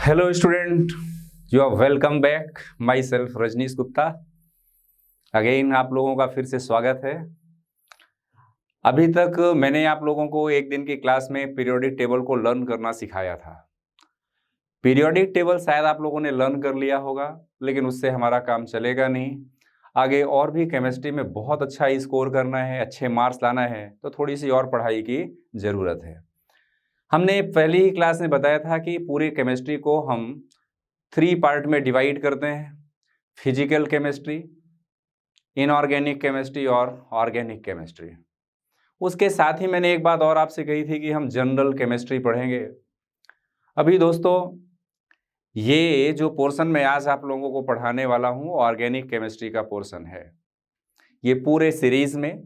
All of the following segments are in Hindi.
Hello student, you are welcome back. Myself Rajneesh Gupta. Again आप लोगों का फिर से स्वागत है। अभी तक मैंने आप लोगों को एक दिन की क्लास में पीरियोडिक टेबल को लर्न करना सिखाया था। पीरियोडिक टेबल शायद आप लोगों ने लर्न कर लिया होगा, लेकिन उससे हमारा काम चलेगा नहीं। आगे और भी केमिस्ट्री में बहुत अच्छा स्कोर करना है, अच्छे मार्क्स लाना है, तो थोड़ी सी और पढ़ाई की ज़रूरत है। हमने पहली ही क्लास में बताया था कि पूरी केमिस्ट्री को हम 3 पार्ट में डिवाइड करते हैं: फिजिकल केमिस्ट्री, इनऑर्गेनिक केमिस्ट्री और ऑर्गेनिक केमिस्ट्री। उसके साथ ही मैंने एक बात और आपसे कही थी कि हम जनरल केमिस्ट्री पढ़ेंगे। अभी दोस्तों, ये जो पोर्शन मैं आज आप लोगों को पढ़ाने वाला हूँ ऑर्गेनिक केमिस्ट्री का पोर्शन है। ये पूरे सीरीज में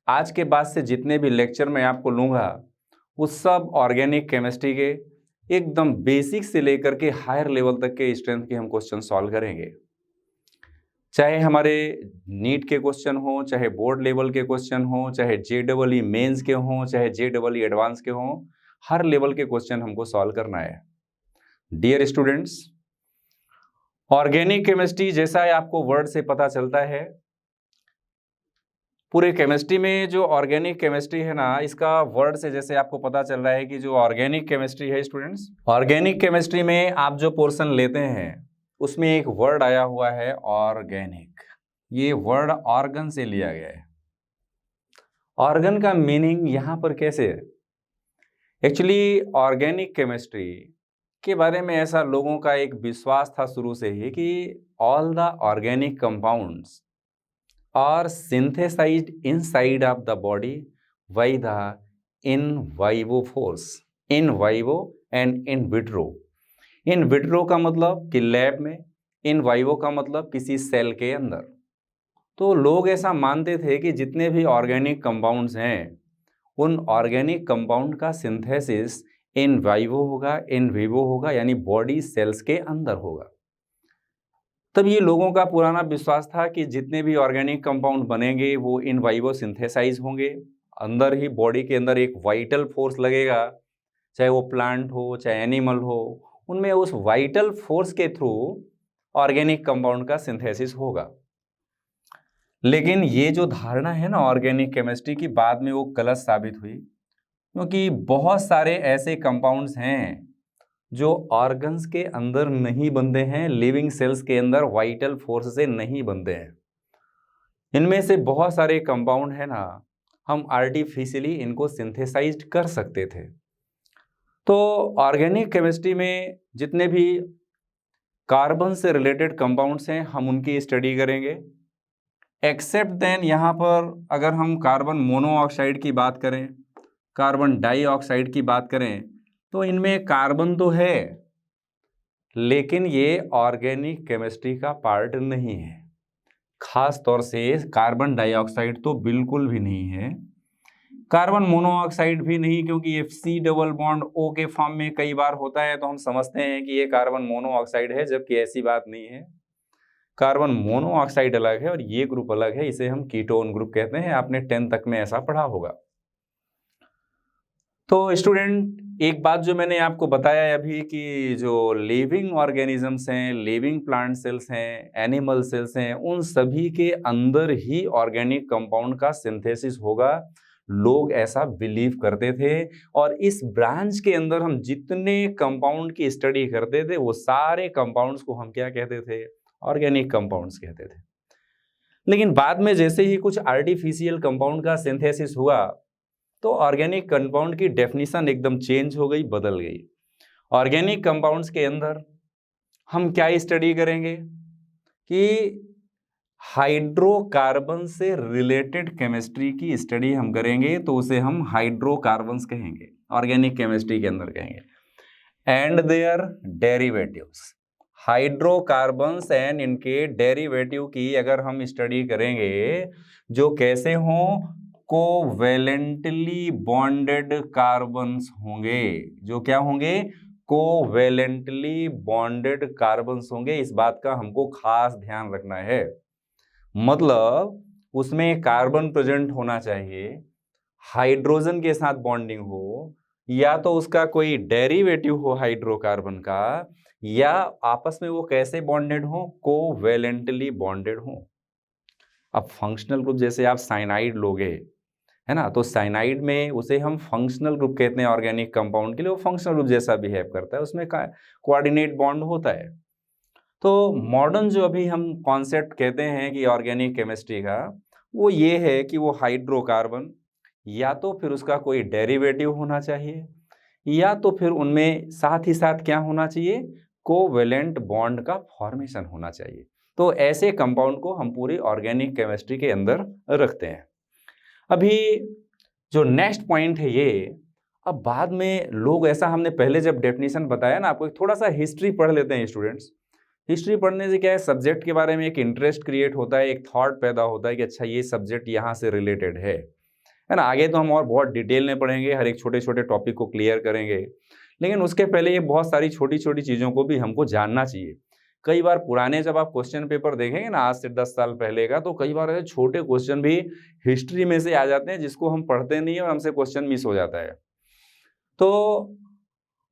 आज के बाद से जितने भी लेक्चर मैं आपको लूँगा वो सब ऑर्गेनिक केमिस्ट्री के एकदम बेसिक से लेकर के हायर लेवल तक के स्ट्रेंथ के हम क्वेश्चन सॉल्व करेंगे। चाहे हमारे नीट के क्वेश्चन हो, चाहे बोर्ड लेवल के क्वेश्चन हो, चाहे JEE मेंस के हों, चाहे JEE एडवांस के हों, हर लेवल के क्वेश्चन हमको सॉल्व करना है। डियर स्टूडेंट्स, ऑर्गेनिक केमिस्ट्री जैसा आपको वर्ड से पता चलता है, पूरे केमिस्ट्री में जो ऑर्गेनिक केमिस्ट्री है ना, इसका वर्ड से जैसे आपको पता चल रहा है कि जो ऑर्गेनिक केमिस्ट्री है स्टूडेंट्स, ऑर्गेनिक केमिस्ट्री में आप जो पोर्शन लेते हैं उसमें एक वर्ड आया हुआ है ऑर्गेनिक। ये वर्ड ऑर्गन से लिया गया है। ऑर्गन का मीनिंग यहाँ पर कैसे है? एक्चुअली ऑर्गेनिक केमिस्ट्री के बारे में ऐसा लोगों का एक विश्वास था शुरू से ही कि all the organic compounds are synthesized inside of the body by the in vivo force, in vivo and in vitro। in vitro का मतलब कि लैब में, in vivo का मतलब किसी सेल के अंदर। तो लोग ऐसा मानते थे कि जितने भी ऑर्गेनिक कंपाउंड्स हैं उन ऑर्गेनिक कंपाउंड का सिंथेसिस इन वाइवो होगा, इन विवो होगा, यानी बॉडी सेल्स के अंदर होगा। तब ये लोगों का पुराना विश्वास था कि जितने भी ऑर्गेनिक कंपाउंड बनेंगे वो इन वाइवो सिंथेसाइज होंगे, अंदर ही बॉडी के अंदर एक वाइटल फोर्स लगेगा, चाहे वो प्लांट हो चाहे एनिमल हो, उनमें उस वाइटल फोर्स के थ्रू ऑर्गेनिक कंपाउंड का सिंथेसिस होगा। लेकिन ये जो धारणा है ना ऑर्गेनिक केमिस्ट्री की, बाद में वो गलत साबित हुई, क्योंकि बहुत सारे ऐसे कंपाउंड्स हैं जो ऑर्गन्स के अंदर नहीं बनते हैं, लिविंग सेल्स के अंदर वाइटल फोर्स से नहीं बनते हैं। इनमें से बहुत सारे कंपाउंड है ना, हम आर्टिफिशियली इनको सिंथेसाइज्ड कर सकते थे। तो ऑर्गेनिक केमिस्ट्री में जितने भी कार्बन से रिलेटेड कंपाउंड्स हैं हम उनकी स्टडी करेंगे। एक्सेप्ट देन यहाँ पर अगर हम कार्बन मोनोऑक्साइड की बात करें, कार्बन डाइऑक्साइड की बात करें, तो इनमें कार्बन तो है लेकिन ये ऑर्गेनिक केमिस्ट्री का पार्ट नहीं है। खास तौर से कार्बन डाइऑक्साइड तो बिल्कुल भी नहीं है, कार्बन मोनोऑक्साइड भी नहीं, क्योंकि ये C डबल बॉन्ड O के फॉर्म में कई बार होता है तो हम समझते हैं कि ये कार्बन मोनोऑक्साइड है, जबकि ऐसी बात नहीं है। कार्बन मोनोऑक्साइड अलग है और ये ग्रुप अलग है, इसे हम कीटोन ग्रुप कहते हैं। आपने 10th तक में ऐसा पढ़ा होगा। तो स्टूडेंट, एक बात जो मैंने आपको बताया अभी कि जो लिविंग ऑर्गेनिजम्स हैं, लिविंग प्लांट सेल्स हैं, एनिमल सेल्स हैं, उन सभी के अंदर ही ऑर्गेनिक कंपाउंड का सिंथेसिस होगा। लोग ऐसा बिलीव करते थे और इस ब्रांच के अंदर हम जितने कंपाउंड की स्टडी करते थे वो सारे कंपाउंड्स को हम क्या कहते थे? ऑर्गेनिक कंपाउंड्स कहते थे। लेकिन बाद में जैसे ही कुछ आर्टिफिशियल कंपाउंड का सिंथेसिस हुआ तो ऑर्गेनिक कंपाउंड की डेफिनेशन एकदम चेंज हो गई, बदल गई। ऑर्गेनिक कंपाउंड्स के अंदर हम क्या स्टडी करेंगे कि हाइड्रोकार्बन से रिलेटेड केमिस्ट्री की स्टडी हम करेंगे, तो उसे हम हाइड्रोकार्बन्स कहेंगे, ऑर्गेनिक केमिस्ट्री के अंदर कहेंगे। And there derivatives, hydrocarbons and इनके डेरिवेटिव की अगर हम स्टडी करेंगे जो कैसे हों, कोवेलेंटली बॉन्डेड कार्बन्स होंगे। जो क्या होंगे? कोवेलेंटली बॉन्डेड कार्बन्स होंगे। इस बात का हमको खास ध्यान रखना है। मतलब उसमें कार्बन प्रेजेंट होना चाहिए, हाइड्रोजन के साथ बॉन्डिंग हो, या तो उसका कोई डेरिवेटिव हो हाइड्रोकार्बन का, या आपस में वो कैसे बॉन्डेड हो, कोवेलेंटली बॉन्डेड हो। अब फंक्शनल ग्रुप जैसे आप साइनाइड लोगे, है ना, तो साइनाइड में उसे हम फंक्शनल ग्रुप कहते हैं ऑर्गेनिक कंपाउंड के लिए, वो फंक्शनल ग्रुप जैसा बिहेव करता है, उसमें कोऑर्डिनेट बॉन्ड होता है। तो मॉडर्न जो अभी हम कॉन्सेप्ट कहते हैं कि ऑर्गेनिक केमिस्ट्री का, वो ये है कि वो हाइड्रोकार्बन या तो फिर उसका कोई डेरिवेटिव होना चाहिए, या तो फिर उनमें साथ ही साथ क्या होना चाहिए, कोवेलेंट बॉन्ड का फॉर्मेशन होना चाहिए। तो ऐसे कंपाउंड को हम पूरी ऑर्गेनिक केमिस्ट्री के अंदर रखते हैं। अभी जो नेक्स्ट पॉइंट है ये, अब बाद में लोग ऐसा, हमने पहले जब डेफिनेशन बताया ना आपको, थोड़ा सा हिस्ट्री पढ़ लेते हैं स्टूडेंट्स। हिस्ट्री पढ़ने से क्या है, सब्जेक्ट के बारे में एक इंटरेस्ट क्रिएट होता है, एक थॉट पैदा होता है कि अच्छा ये सब्जेक्ट यहाँ से रिलेटेड है ना। आगे तो हम और बहुत डिटेल में पढ़ेंगे, हर एक छोटे छोटे टॉपिक को क्लियर करेंगे, लेकिन उसके पहले ये बहुत सारी छोटी छोटी चीज़ों को भी हमको जानना चाहिए। कई बार पुराने जब आप क्वेश्चन पेपर देखेंगे ना, आज से 10 साल पहले का, तो कई बार ऐसे छोटे क्वेश्चन भी हिस्ट्री में से आ जाते हैं जिसको हम पढ़ते नहीं है और हमसे क्वेश्चन मिस हो जाता है। तो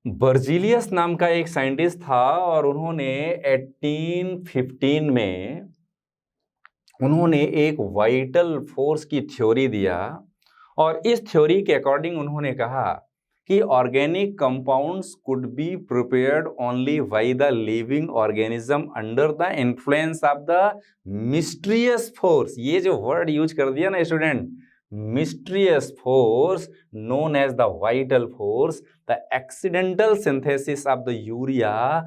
बर्जीलियस नाम का एक साइंटिस्ट था और उन्होंने 1815 में उन्होंने एक वाइटल फोर्स की थ्योरी दिया, और इस थ्योरी के अकॉर्डिंग उन्होंने कहा कि organic compounds could be prepared only by the living organism under the influence of the mysterious force. ये जो वर्ड यूज कर दिया ना student, mysterious force known as the vital force, the accidental synthesis of the urea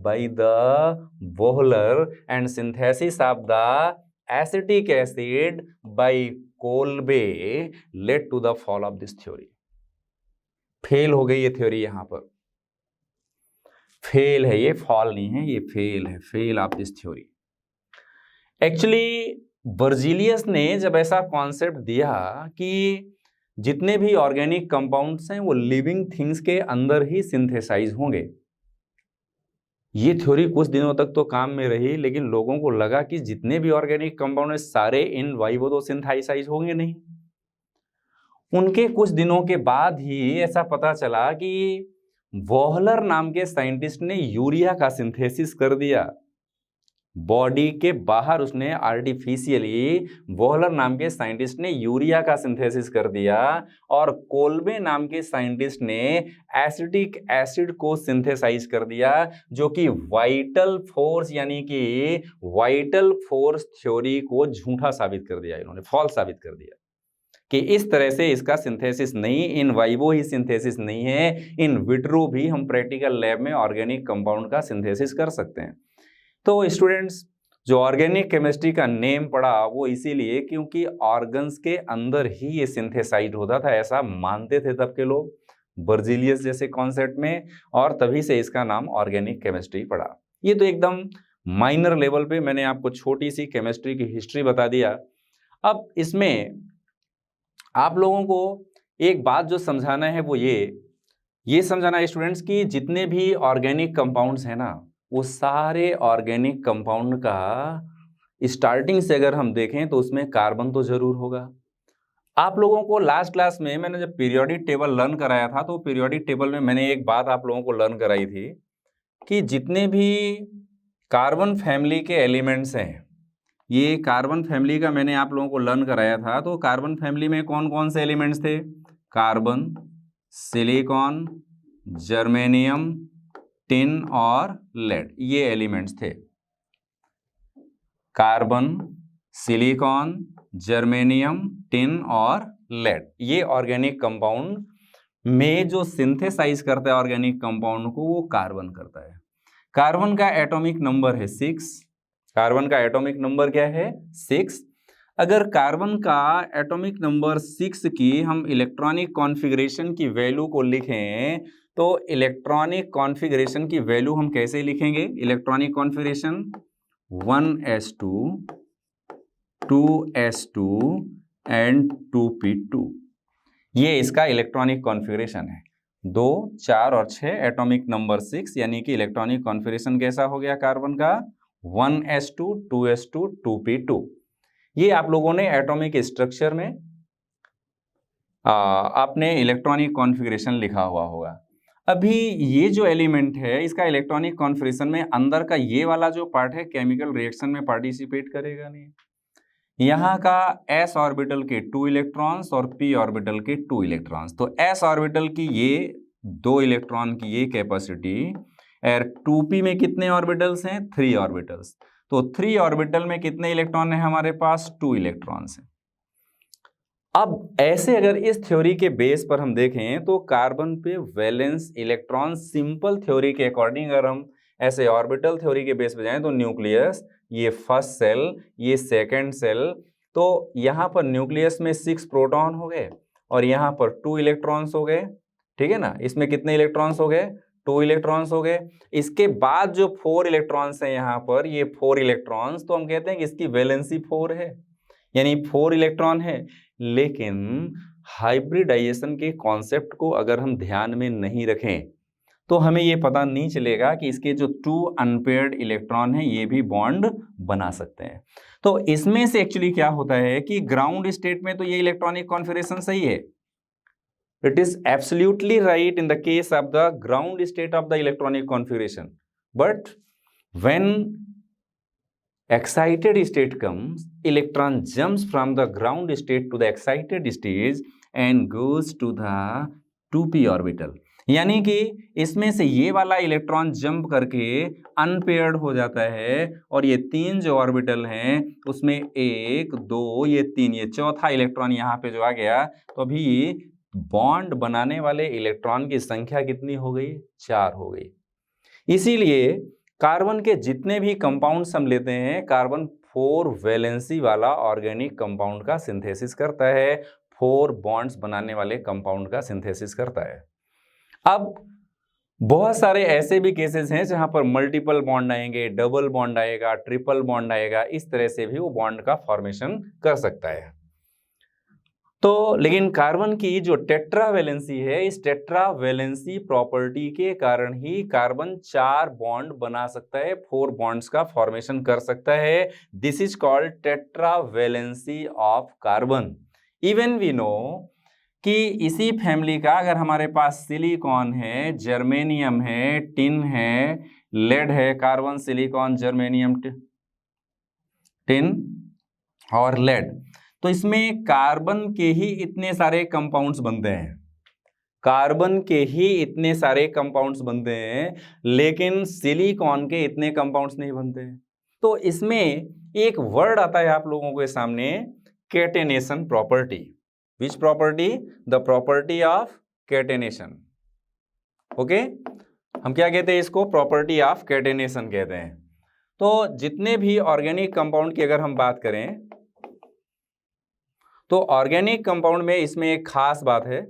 by the Bohler and synthesis of the acetic acid by Kolbe led to the fall of this theory. Fail हो गई ये थ्योरी, यहां पर फेल है, ये फॉल नहीं है, ये फेल है, fell off this theory. Actually Berzelius ने जब ऐसा कॉन्सेप्ट दिया कि जितने भी ऑर्गेनिक कंपाउंड्स हैं वो लिविंग थिंग्स के अंदर ही सिंथेसाइज होंगे, ये थ्योरी कुछ दिनों तक तो काम में रही, लेकिन लोगों को लगा कि जितने भी ऑर्गेनिक कंपाउंड हैं सारे इन वाइवो तो सिंथेसाइज होंगे नहीं। उनके कुछ दिनों के बाद ही ऐसा पता चला कि वोहलर नाम के साइंटिस्ट ने यूरिया का सिंथेसिस कर दिया बॉडी के बाहर। उसने आर्टिफिशियली, वोहलर नाम के साइंटिस्ट ने यूरिया का सिंथेसिस कर दिया, और कोल्बे नाम के साइंटिस्ट ने एसिटिक एसिड को सिंथेसाइज कर दिया, जो कि वाइटल फोर्स यानी कि वाइटल फोर्स थ्योरी को झूठा साबित कर दिया, इन्होंने फॉल्स साबित कर दिया कि इस तरह से इसका सिंथेसिस नहीं, इन वाइवो ही सिंथेसिस नहीं है, इन विट्रो भी हम प्रैक्टिकल लैब में ऑर्गेनिक कंपाउंड का सिंथेसिस कर सकते हैं। तो स्टूडेंट्स, जो ऑर्गेनिक केमिस्ट्री का नेम पड़ा वो इसीलिए क्योंकि ऑर्गन्स के अंदर ही ये सिंथेसाइज होता था, ऐसा मानते थे तब के लोग बर्जीलियस जैसे कॉन्सेप्ट में, और तभी से इसका नाम ऑर्गेनिक केमिस्ट्री पड़ा। ये तो एकदम माइनर लेवल पे मैंने आपको छोटी सी केमिस्ट्री की हिस्ट्री बता दिया। अब इसमें आप लोगों को एक बात जो समझाना है वो ये समझाना है स्टूडेंट्स कि जितने भी ऑर्गेनिक कंपाउंड्स हैं ना, वो सारे ऑर्गेनिक कंपाउंड का स्टार्टिंग से अगर हम देखें तो उसमें कार्बन तो जरूर होगा। आप लोगों को लास्ट क्लास में मैंने जब पीरियोडिक टेबल लर्न कराया था, तो पीरियोडिक टेबल में मैंने एक बात आप लोगों को लर्न कराई थी कि जितने भी कार्बन फैमिली के एलिमेंट्स हैं, ये कार्बन फैमिली का मैंने आप लोगों को लर्न कराया था। तो कार्बन फैमिली में कौन कौन से एलिमेंट्स थे? कार्बन, सिलिकॉन, जर्मेनियम, टिन और लेड, ये एलिमेंट्स थे। कार्बन, सिलिकॉन, जर्मेनियम, टिन और लेड, ये ऑर्गेनिक कंपाउंड में जो सिंथेसाइज करता है ऑर्गेनिक कंपाउंड को, वो कार्बन करता है। कार्बन का एटॉमिक नंबर है 6। कार्बन का एटॉमिक नंबर क्या है? 6। अगर कार्बन का एटॉमिक नंबर 6 की हम इलेक्ट्रॉनिक कॉन्फ़िगरेशन की वैल्यू को लिखें, तो इलेक्ट्रॉनिक कॉन्फ़िगरेशन की वैल्यू हम कैसे लिखेंगे? Electronic configuration 1s2, 2s2 and 2p2, ये इसका इलेक्ट्रॉनिक कॉन्फ़िगरेशन है। 2, 4 और 6, एटॉमिक नंबर 6, यानी कि इलेक्ट्रॉनिक कॉन्फ़िगरेशन कैसा हो गया कार्बन का? 1s2, 2s2, 2p2। ये आप लोगों ने एटॉमिक स्ट्रक्चर में आपने इलेक्ट्रॉनिक कॉन्फ़िगरेशन लिखा हुआ होगा। अभी ये जो एलिमेंट है इसका इलेक्ट्रॉनिक कॉन्फिगरेशन में अंदर का ये वाला जो पार्ट है केमिकल रिएक्शन में पार्टिसिपेट करेगा नहीं। यहाँ का s ऑर्बिटल के 2 इलेक्ट्रॉन्स और p ऑर्बिटल के 2 इलेक्ट्रॉन्स, तो s ऑर्बिटल की ये 2 इलेक्ट्रॉन की ये कैपेसिटी और 2p में कितने ऑर्बिटल्स हैं? 3 ऑर्बिटल्स। तो 3 ऑर्बिटल में कितने इलेक्ट्रॉन है हमारे पास? 2 इलेक्ट्रॉन्स हैं। अब ऐसे अगर इस थ्योरी के बेस पर हम देखें तो कार्बन पे वैलेंस इलेक्ट्रॉन सिंपल थ्योरी के अकॉर्डिंग अगर हम ऐसे ऑर्बिटल थ्योरी के बेस पे जाएं तो न्यूक्लियस, ये फर्स्ट सेल, ये सेकंड सेल, तो यहाँ पर न्यूक्लियस में 6 प्रोटॉन हो गए और यहाँ पर 2 इलेक्ट्रॉन्स हो गए, ठीक है ना। इसमें कितने इलेक्ट्रॉन्स हो गए? 2 इलेक्ट्रॉन्स हो गए। इसके बाद जो 4 इलेक्ट्रॉन्स हैं यहाँ पर, ये 4 इलेक्ट्रॉन्स, तो हम कहते हैं कि इसकी वैलेंसी 4 है, यानी 4 इलेक्ट्रॉन है। लेकिन हाइब्रिडाइजेशन के कॉन्सेप्ट को अगर हम ध्यान में नहीं रखें तो हमें ये पता नहीं चलेगा कि इसके जो 2 अनपेयर्ड इलेक्ट्रॉन हैं ये भी बॉन्ड बना सकते हैं। तो इसमें से एक्चुअली क्या होता है कि ग्राउंड स्टेट में तो ये इलेक्ट्रॉनिक कॉन्फिगरेशन सही है, it is absolutely right in the case of the ground state of the electronic configuration, but when excited state comes, electron jumps from the ground state to the excited stage and goes to the 2p orbital, यानी कि इसमें से ये वाला इलेक्ट्रॉन जंप करके अनपेयर्ड हो जाता है और ये 3 जो ऑर्बिटल हैं उसमें 1, 2, ये 3, ये चौथा इलेक्ट्रॉन यहाँ पे जो आ गया, तो अभी बॉन्ड बनाने वाले इलेक्ट्रॉन की संख्या कितनी हो गई? 4 हो गई। इसीलिए कार्बन के जितने भी कंपाउंड्स हम लेते हैं, कार्बन 4 वैलेंसी वाला ऑर्गेनिक कंपाउंड का सिंथेसिस करता है, 4 बॉन्ड्स बनाने वाले कंपाउंड का सिंथेसिस करता है। अब बहुत सारे ऐसे भी केसेस हैं जहां पर मल्टीपल बॉन्ड आएंगे, डबल बॉन्ड आएगा, ट्रिपल बॉन्ड आएगा, इस तरह से भी वो बॉन्ड का फॉर्मेशन कर सकता है। तो लेकिन कार्बन की जो टेट्रावैलेंसी है, इस टेट्रावैलेंसी प्रॉपर्टी के कारण ही कार्बन 4 बॉन्ड बना सकता है, 4 बॉन्ड्स का फॉर्मेशन कर सकता है। This is called tetravalency of carbon. Even we know कि इसी फैमिली का अगर हमारे पास सिलिकॉन है, जर्मेनियम है, टिन है, लेड है, कार्बन, सिलिकॉन, जर्मेनियम, टिन और लेड, तो इसमें कार्बन के ही इतने सारे कंपाउंड्स बनते हैं, कार्बन के ही इतने सारे कंपाउंड्स बनते हैं, लेकिन सिलिकॉन के इतने कंपाउंड्स नहीं बनते हैं। तो इसमें एक वर्ड आता है आप लोगों के सामने, catenation property. Which property? The property of catenation. Okay, हम क्या कहते हैं इसको? प्रॉपर्टी ऑफ कैटेनेशन कहते हैं। तो जितने भी ऑर्गेनिक कंपाउंड की अगर हम बात करें तो ऑर्गेनिक कंपाउंड में इसमें एक खास बात है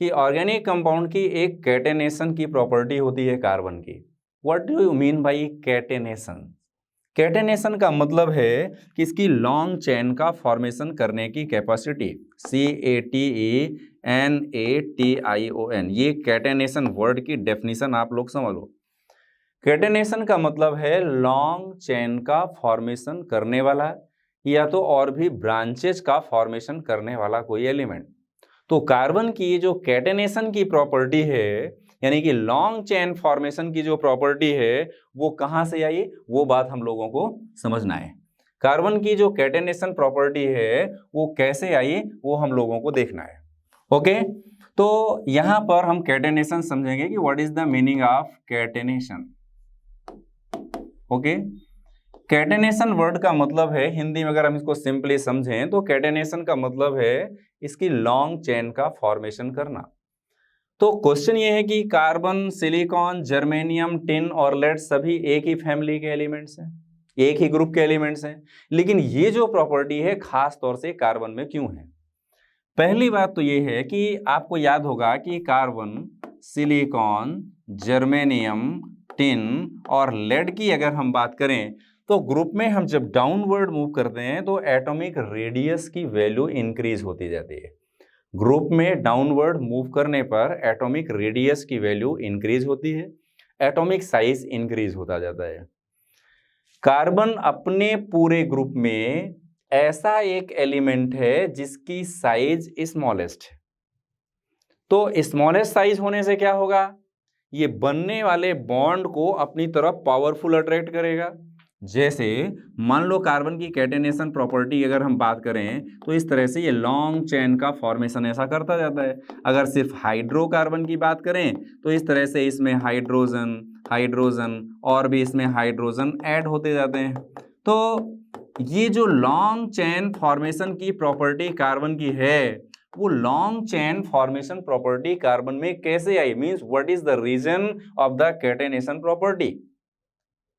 कि ऑर्गेनिक कंपाउंड की एक कैटेनेशन की प्रॉपर्टी होती है कार्बन की। What do you mean by catenation? Catenation का मतलब है कि इसकी लॉन्ग चेन का फॉर्मेशन करने की कैपेसिटी, CATENATION, ये कैटेनेशन वर्ड की डेफिनेशन आप लोग समझ लो। कैटेनेशन का मतलब है लॉन्ग चेन का फॉर्मेशन करने वाला या तो और भी ब्रांचेस का फॉर्मेशन करने वाला कोई एलिमेंट। तो कार्बन की जो कैटेनेशन की प्रॉपर्टी है, यानी कि लॉन्ग चेन फॉर्मेशन की जो प्रॉपर्टी है, वो कहां से आई, वो बात हम लोगों को समझना है। कार्बन की जो कैटेनेशन प्रॉपर्टी है वो कैसे आई, वो हम लोगों को देखना है। ओके, तो यहां पर हम कैटेनेशन समझेंगे कि what is the meaning of catenation. Okay, catenation word का मतलब है, हिंदी में अगर हम इसको सिंपली समझें तो कैटेनेशन का मतलब है इसकी लॉन्ग चेन का फॉर्मेशन करना। तो क्वेश्चन ये है कि कार्बन, सिलिकॉन, जर्मेनियम, टिन और लेड सभी एक ही फैमिली के एलिमेंट्स हैं, एक ही ग्रुप के एलिमेंट्स हैं, लेकिन ये जो प्रॉपर्टी है खास तौर से कार्बन में क्यों है? पहली बात तो ये है कि आपको याद होगा कि कार्बन, सिलिकॉन, जर्मेनियम, टिन और लेड की अगर हम बात करें तो ग्रुप में हम जब डाउनवर्ड मूव करते हैं तो एटॉमिक रेडियस की वैल्यू इंक्रीज होती जाती है। ग्रुप में डाउनवर्ड मूव करने पर एटॉमिक रेडियस की वैल्यू इंक्रीज होती है, एटॉमिक साइज इंक्रीज होता जाता है। कार्बन अपने पूरे ग्रुप में ऐसा एक एलिमेंट है जिसकी साइज स्मॉलेस्ट है। तो स्मॉलेस्ट साइज होने से क्या होगा ये बनने वाले बॉन्ड को अपनी तरफ पावरफुल अट्रैक्ट करेगा। जैसे मान लो कार्बन की कैटेनेशन प्रॉपर्टी अगर हम बात करें तो इस तरह से ये लॉन्ग चेन का फॉर्मेशन ऐसा करता जाता है। अगर सिर्फ हाइड्रोकार्बन की बात करें तो इस तरह से इसमें हाइड्रोजन हाइड्रोजन और भी इसमें हाइड्रोजन ऐड होते जाते हैं। तो ये जो लॉन्ग चेन फॉर्मेशन की प्रॉपर्टी कार्बन की है वो long chain formation property carbon में कैसे आई, means what is the reason of the catenation property.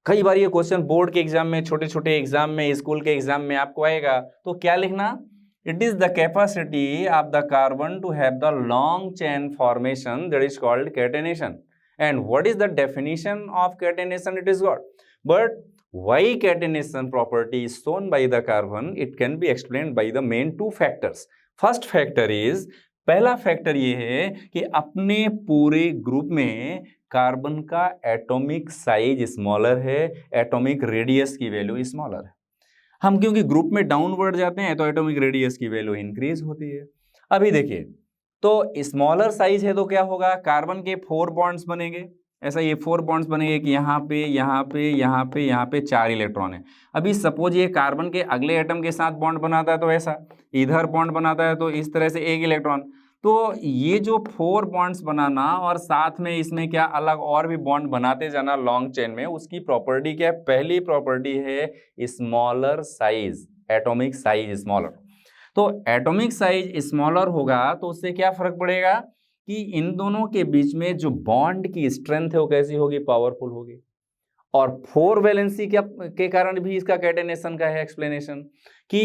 कई बार ये क्वेश्चन बोर्ड के एग्जाम में, छोटे छोटे एग्जाम में, स्कूल के एग्जाम में आपको आएगा। तो क्या लिखना, it is the capacity of the carbon to have the long chain formation that is called catenation. And what is the definition of catenation, it is what, but why catenation property is shown by the carbon, it can be explained by the main two factors. First factor is, पहला फैक्टर ये है कि अपने पूरे ग्रुप में कार्बन का एटॉमिक साइज स्मॉलर है, एटॉमिक रेडियस की वैल्यू स्मॉलर है। हम क्योंकि ग्रुप में डाउनवर्ड जाते हैं तो एटॉमिक रेडियस की वैल्यू इंक्रीज होती है। अभी देखिए, तो स्मॉलर साइज है तो क्या होगा, कार्बन के 4 बॉन्ड्स बनेंगे। ऐसा ये 4 बॉन्ड्स बनेंगे कि यहाँ पे यहाँ पे यहाँ पे यहाँ पे 4 इलेक्ट्रॉन है। अभी सपोज ये कार्बन के अगले एटम के साथ बॉन्ड बनाता है तो ऐसा, इधर बॉन्ड बनाता है तो इस तरह से 1 इलेक्ट्रॉन। तो ये जो 4 बॉन्ड्स बनाना और साथ में इसमें क्या अलग और भी बॉन्ड बनाते जाना लॉन्ग चेन में, उसकी प्रॉपर्टी क्या है, पहली प्रॉपर्टी है smaller size, atomic size smaller. तो एटॉमिक साइज स्मॉलर होगा तो उससे क्या फर्क पड़ेगा कि इन दोनों के बीच में जो बॉन्ड की स्ट्रेंथ है वो कैसी होगी, पावरफुल होगी। और 4 वैलेंसी के कारण भी इसका कैटेनेशन का है एक्सप्लेनेशन कि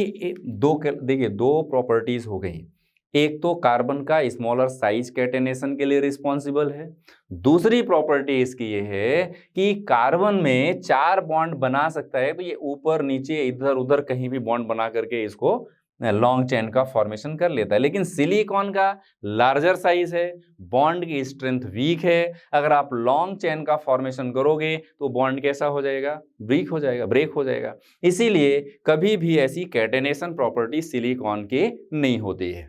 देखिए 2 प्रॉपर्टीज हो गई। एक तो कार्बन का स्मॉलर साइज कैटेनेशन के लिए रिस्पॉन्सिबल है, दूसरी प्रॉपर्टी इसकी ये है कि कार्बन में 4 बॉन्ड बना सकता है, तो ये ऊपर नीचे इधर उधर कहीं भी बॉन्ड बना करके इसको लॉन्ग चेन का फॉर्मेशन कर लेता है। लेकिन सिलिकॉन का लार्जर साइज है, बॉन्ड की स्ट्रेंथ वीक है, अगर आप लॉन्ग चेन का फॉर्मेशन करोगे तो बॉन्ड कैसा हो जाएगा, ब्रेक हो जाएगा। इसीलिए कभी भी ऐसी कैटेनेशन प्रॉपर्टी सिलिकॉन की नहीं होती है।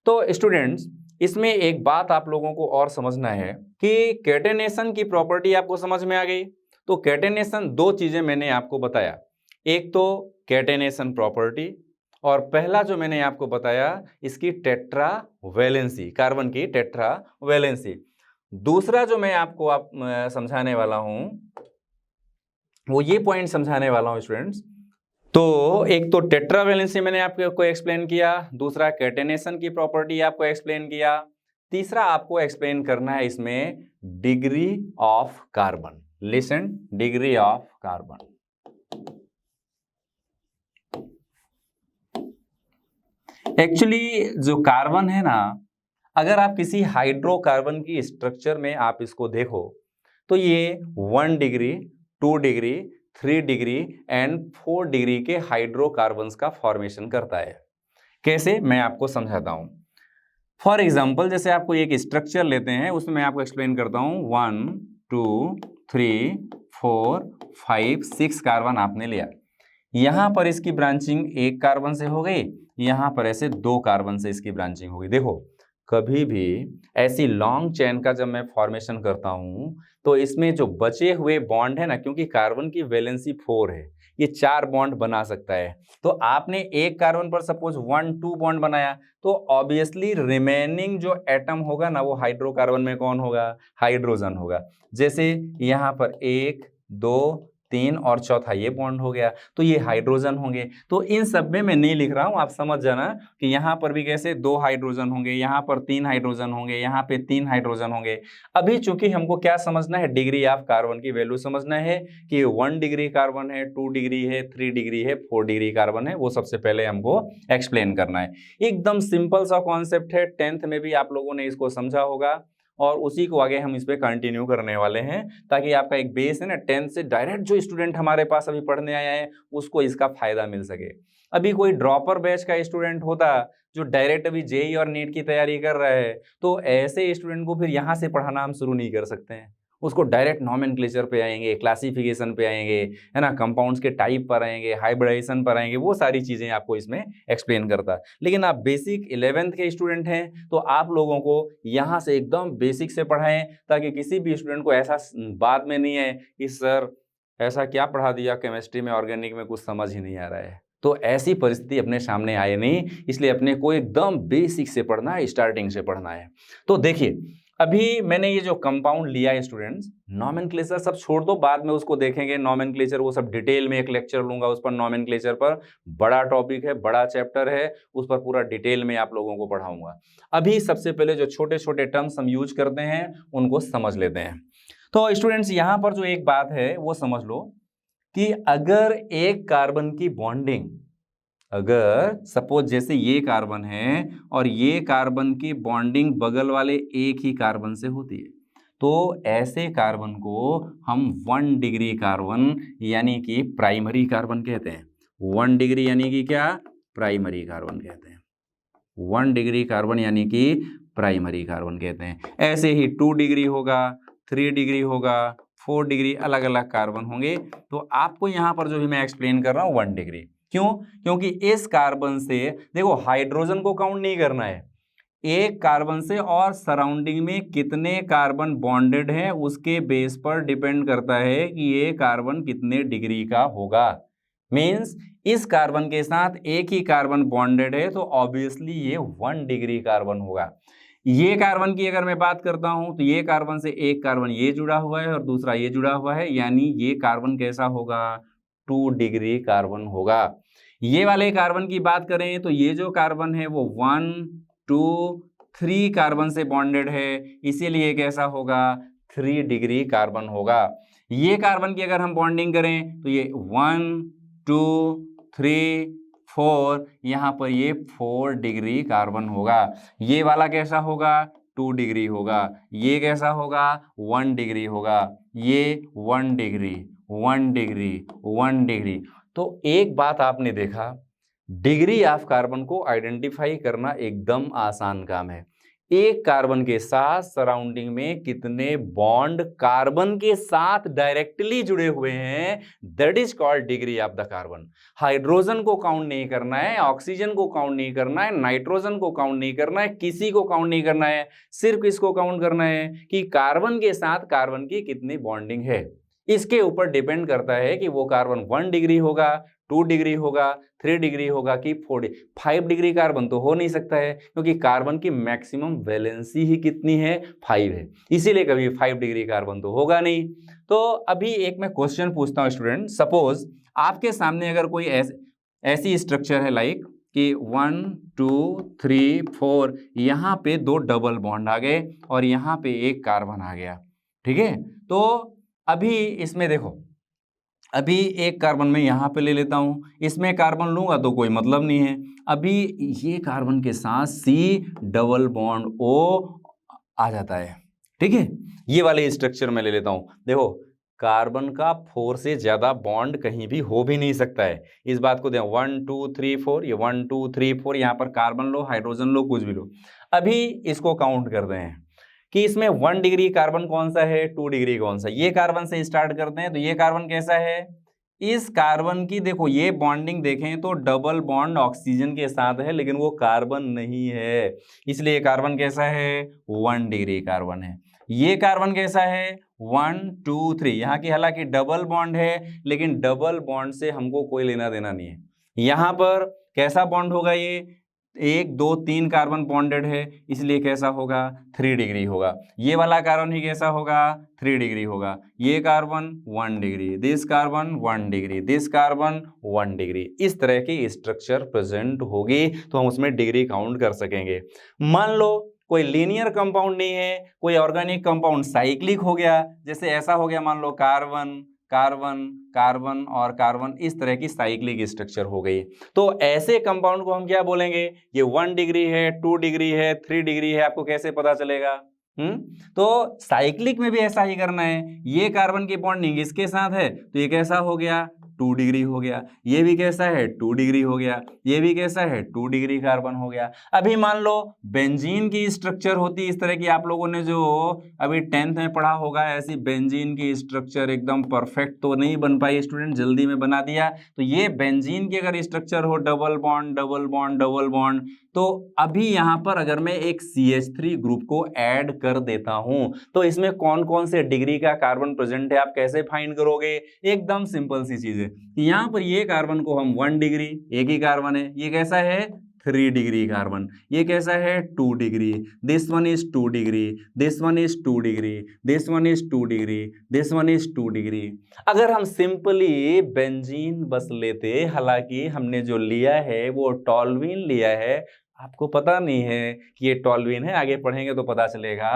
तो स्टूडेंट्स, इसमें एक बात आप लोगों को और समझना है कि कैटेनेशन की प्रॉपर्टी आपको समझ में आ गई। तो कैटेनेशन 2 चीजें मैंने आपको बताया, एक तो कैटेनेशन प्रॉपर्टी और पहला जो मैंने आपको बताया इसकी टेट्रा वैलेंसी, कार्बन की टेट्रा वैलेंसी। दूसरा जो मैं आपको समझाने वाला हूं वो ये पॉइंट समझाने वाला हूं स्टूडेंट्स। तो एक तो टेट्रा वैलेंसी मैंने आपको एक्सप्लेन किया, दूसरा कैटेनेशन की प्रॉपर्टी आपको एक्सप्लेन किया, तीसरा आपको एक्सप्लेन करना है इसमें degree of carbon. Listen, degree of carbon. Actually जो कार्बन है ना, अगर आप किसी हाइड्रोकार्बन की स्ट्रक्चर में आप इसको देखो तो ये 1 degree, 2 degree, 3 degree and 4 degree के हाइड्रोकार्बन्स का फॉर्मेशन करता है। कैसे, मैं आपको समझाता हूं। फॉर एग्जाम्पल, जैसे आपको एक स्ट्रक्चर लेते हैं, उसमें मैं आपको एक्सप्लेन करता हूं। 1 2 3 4 5 6 कार्बन आपने लिया, यहां पर इसकी ब्रांचिंग 1 कार्बन से हो गई, यहां पर ऐसे 2 कार्बन से इसकी ब्रांचिंग होगी। देखो, कभी भी ऐसी लॉन्ग चेन का जब मैं फॉर्मेशन करता हूं तो इसमें जो बचे हुए बॉन्ड है ना, क्योंकि कार्बन की वैलेंसी 4 है, ये 4 बॉन्ड बना सकता है। तो आपने एक कार्बन पर सपोज 1-2 बॉन्ड बनाया तो ऑब्वियसली रिमेनिंग जो एटम होगा ना वो हाइड्रोकार्बन में कौन होगा, हाइड्रोजन होगा। जैसे यहाँ पर 1 2 3 और चौथा ये बॉन्ड हो गया, तो ये हाइड्रोजन होंगे। तो इन सब में मैं नहीं लिख रहा हूं, आप समझ जाना कि यहाँ पर भी कैसे 2 हाइड्रोजन होंगे, यहाँ पर 3 हाइड्रोजन होंगे, यहाँ पे 3 हाइड्रोजन होंगे। अभी चूंकि हमको क्या समझना है, डिग्री ऑफ कार्बन की वैल्यू समझना है कि 1 डिग्री कार्बन है, 2 डिग्री है, 3 डिग्री है, 4 डिग्री कार्बन है, वो सबसे पहले हमको एक्सप्लेन करना है। एकदम सिंपल सा कॉन्सेप्ट है, 10th में भी आप लोगों ने इसको समझा होगा और उसी को आगे हम इस पे कंटिन्यू करने वाले हैं, ताकि आपका एक बेस है ना, 10th से डायरेक्ट जो स्टूडेंट हमारे पास अभी पढ़ने आया है उसको इसका फायदा मिल सके। अभी कोई ड्रॉपर बैच का स्टूडेंट होता जो डायरेक्ट अभी जेईई और नीट की तैयारी कर रहा है, तो ऐसे स्टूडेंट को फिर यहाँ से पढ़ाना हम शुरू नहीं कर सकते हैं, उसको डायरेक्ट नॉमेनक्लेचर पे आएंगे, क्लासिफिकेशन पे आएंगे, है ना, कंपाउंड्स के टाइप पर आएंगे, हाइब्रिडाइजेशन पर आएंगे, वो सारी चीज़ें आपको इसमें एक्सप्लेन करता है। लेकिन आप बेसिक 11th के स्टूडेंट हैं तो आप लोगों को यहाँ से एकदम बेसिक से पढ़ाएं, ताकि किसी भी स्टूडेंट को ऐसा बाद में नहीं है कि सर ऐसा क्या पढ़ा दिया केमिस्ट्री में, ऑर्गेनिक में कुछ समझ ही नहीं आ रहा है। तो ऐसी परिस्थिति अपने सामने आए नहीं, इसलिए अपने को एकदम बेसिक से पढ़ना है, स्टार्टिंग से पढ़ना है। तो देखिए अभी मैंने ये जो कंपाउंड लिया है स्टूडेंट्स, नॉमेनक्लेचर सब छोड़ दो, बाद में उसको देखेंगे नॉमेनक्लेचर, वो सब डिटेल में एक लेक्चर लूंगा उस पर, नॉमेनक्लेचर पर बड़ा टॉपिक है, बड़ा चैप्टर है, उस पर पूरा डिटेल में आप लोगों को पढ़ाऊंगा। अभी सबसे पहले जो छोटे छोटे टर्म्स हम यूज करते हैं उनको समझ लेते हैं। तो स्टूडेंट्स यहाँ पर जो एक बात है वो समझ लो कि अगर एक कार्बन की बॉन्डिंग, अगर सपोज जैसे ये कार्बन है और ये कार्बन की बॉन्डिंग बगल वाले एक ही कार्बन से होती है, तो ऐसे कार्बन को हम 1 डिग्री कार्बन यानी कि प्राइमरी कार्बन कहते हैं। 1 डिग्री यानी कि क्या, प्राइमरी कार्बन कहते हैं। 1 डिग्री कार्बन यानी कि प्राइमरी कार्बन कहते हैं। ऐसे ही 2 डिग्री होगा, 3 डिग्री होगा, 4 डिग्री, अलग अलग कार्बन होंगे। तो आपको यहाँ पर जो भी मैं एक्सप्लेन कर रहा हूँ 1 डिग्री, क्यों, क्योंकि इस कार्बन से देखो हाइड्रोजन को काउंट नहीं करना है, एक कार्बन से और सराउंडिंग में कितने कार्बन बॉन्डेड हैं उसके बेस पर डिपेंड करता है कि ये कार्बन कितने डिग्री का होगा। मीन्स इस कार्बन के साथ एक ही कार्बन बॉन्डेड है तो ऑब्वियसली ये 1 डिग्री कार्बन होगा। ये कार्बन की अगर मैं बात करता हूं तो ये कार्बन से एक कार्बन ये जुड़ा हुआ है और दूसरा ये जुड़ा हुआ है, यानी ये कार्बन कैसा होगा, 2 डिग्री कार्बन होगा। ये वाले कार्बन की बात करें तो ये जो कार्बन है वो 1, 2, 3 कार्बन से बॉन्डेड है, इसीलिए कैसा होगा, 3 डिग्री कार्बन होगा। ये कार्बन की अगर हम बॉन्डिंग करें तो ये 1, 2, 3, 4, यहाँ पर ये 4 डिग्री कार्बन होगा। ये वाला कैसा होगा, 2 डिग्री होगा। ये कैसा होगा, 1 डिग्री होगा। ये 1 डिग्री, 1 डिग्री, 1 डिग्री। तो एक बात आपने देखा, डिग्री ऑफ कार्बन को आइडेंटिफाई करना एकदम आसान काम है। एक कार्बन के साथ सराउंडिंग में कितने बॉन्ड कार्बन के साथ डायरेक्टली जुड़े हुए हैं, that is called degree of the carbon. Hydrogen को काउंट नहीं करना है, ऑक्सीजन को काउंट नहीं करना है, नाइट्रोजन को काउंट नहीं करना है, किसी को काउंट नहीं करना है, सिर्फ इसको काउंट करना है कि कार्बन के साथ कार्बन की कितनी बॉन्डिंग है। इसके ऊपर डिपेंड करता है कि वो कार्बन 1 डिग्री होगा, 2 डिग्री होगा, 3 डिग्री होगा कि 5 डिग्री कार्बन तो हो नहीं सकता है, क्योंकि कार्बन की मैक्सिमम वैलेंसी ही कितनी है, 5 है, इसीलिए कभी 5 डिग्री कार्बन तो होगा नहीं। तो अभी एक मैं क्वेश्चन पूछता हूँ स्टूडेंट, सपोज आपके सामने अगर कोई ऐसी स्ट्रक्चर है लाइक कि 1, 2, 3, 4, यहाँ पे 2 डबल बॉन्ड आ गए और यहाँ पे एक कार्बन आ गया, ठीक है। तो अभी इसमें देखो, अभी एक कार्बन में यहाँ पे ले लेता हूँ, इसमें कार्बन लूंगा तो कोई मतलब नहीं है। अभी ये कार्बन के साथ C डबल बॉन्ड O आ जाता है, ठीक है। ये वाले स्ट्रक्चर में ले लेता हूँ। देखो कार्बन का 4 से ज्यादा बॉन्ड कहीं भी हो भी नहीं सकता है, इस बात को देखो 1, 2, 3, 4, ये 1, 2, 3, 4, यहाँ पर कार्बन लो, हाइड्रोजन लो, कुछ भी लो। अभी इसको काउंट करते हैं कि इसमें 1 डिग्री कार्बन कौन सा है, 2 डिग्री कौन सा। ये कार्बन से स्टार्ट करते हैं, तो ये कार्बन कैसा है, इस कार्बन की देखो ये बॉन्डिंग देखें तो डबल बॉन्ड ऑक्सीजन के साथ है, लेकिन वो कार्बन नहीं है, इसलिए कार्बन कैसा है, 1 डिग्री कार्बन है। ये कार्बन कैसा है, 1, 2, 3, यहाँ की हालांकि डबल बॉन्ड है, लेकिन डबल बॉन्ड से हमको कोई लेना देना नहीं है। यहाँ पर कैसा बॉन्ड होगा, ये 1, 2, 3 कार्बन बॉन्डेड है, इसलिए कैसा होगा, 3 डिग्री होगा। ये वाला कार्बन ही कैसा होगा, 3 डिग्री होगा। ये carbon 1 degree, this carbon 1 degree, this carbon 1 degree. इस तरह की स्ट्रक्चर प्रेजेंट होगी तो हम उसमें डिग्री काउंट कर सकेंगे। मान लो कोई लीनियर कंपाउंड नहीं है, कोई ऑर्गेनिक कंपाउंड साइक्लिक हो गया, जैसे ऐसा हो गया, मान लो कार्बन कार्बन कार्बन और कार्बन, इस तरह की साइक्लिक स्ट्रक्चर हो गई, तो ऐसे कंपाउंड को हम क्या बोलेंगे, ये 1 डिग्री है, 2 डिग्री है, 3 डिग्री है, आपको कैसे पता चलेगा। तो साइक्लिक में भी ऐसा ही करना है। ये कार्बन की बॉन्डिंग इसके साथ है तो ये कैसा हो गया, 2 डिग्री हो गया, ये भी कैसा है 2 डिग्री हो गया, ये भी कैसा है 2 डिग्री कार्बन हो गया। अभी मान लो बेंजीन की स्ट्रक्चर होती इस तरह की, आप लोगों ने जो अभी 10th में पढ़ा होगा, ऐसी बेंजीन की स्ट्रक्चर एकदम परफेक्ट तो नहीं बन पाई स्टूडेंट, जल्दी में बना दिया। तो ये बेंजीन की अगर स्ट्रक्चर हो double bond double bond double bond, तो अभी यहां पर अगर मैं एक CH3 ग्रुप को ऐड कर देता हूं तो इसमें कौन कौन से डिग्री का कार्बन प्रेजेंट है आप कैसे फाइंड करोगे? एकदम सिंपल सी चीज है। यहां पर ये कार्बन को हम 1 डिग्री, एक ही कार्बन है, ये कैसा है 3 डिग्री कार्बन, ये कैसा है 2 degree, this one is 2 degree, this one is 2 degree, this one is 2 degree, this one is 2 degree. अगर हम सिंपली बेंजीन बस लेते, हालांकि हमने जो लिया है वो टॉल्यूइन लिया है, आपको पता नहीं है कि ये टॉल्यूइन है, आगे पढ़ेंगे तो पता चलेगा।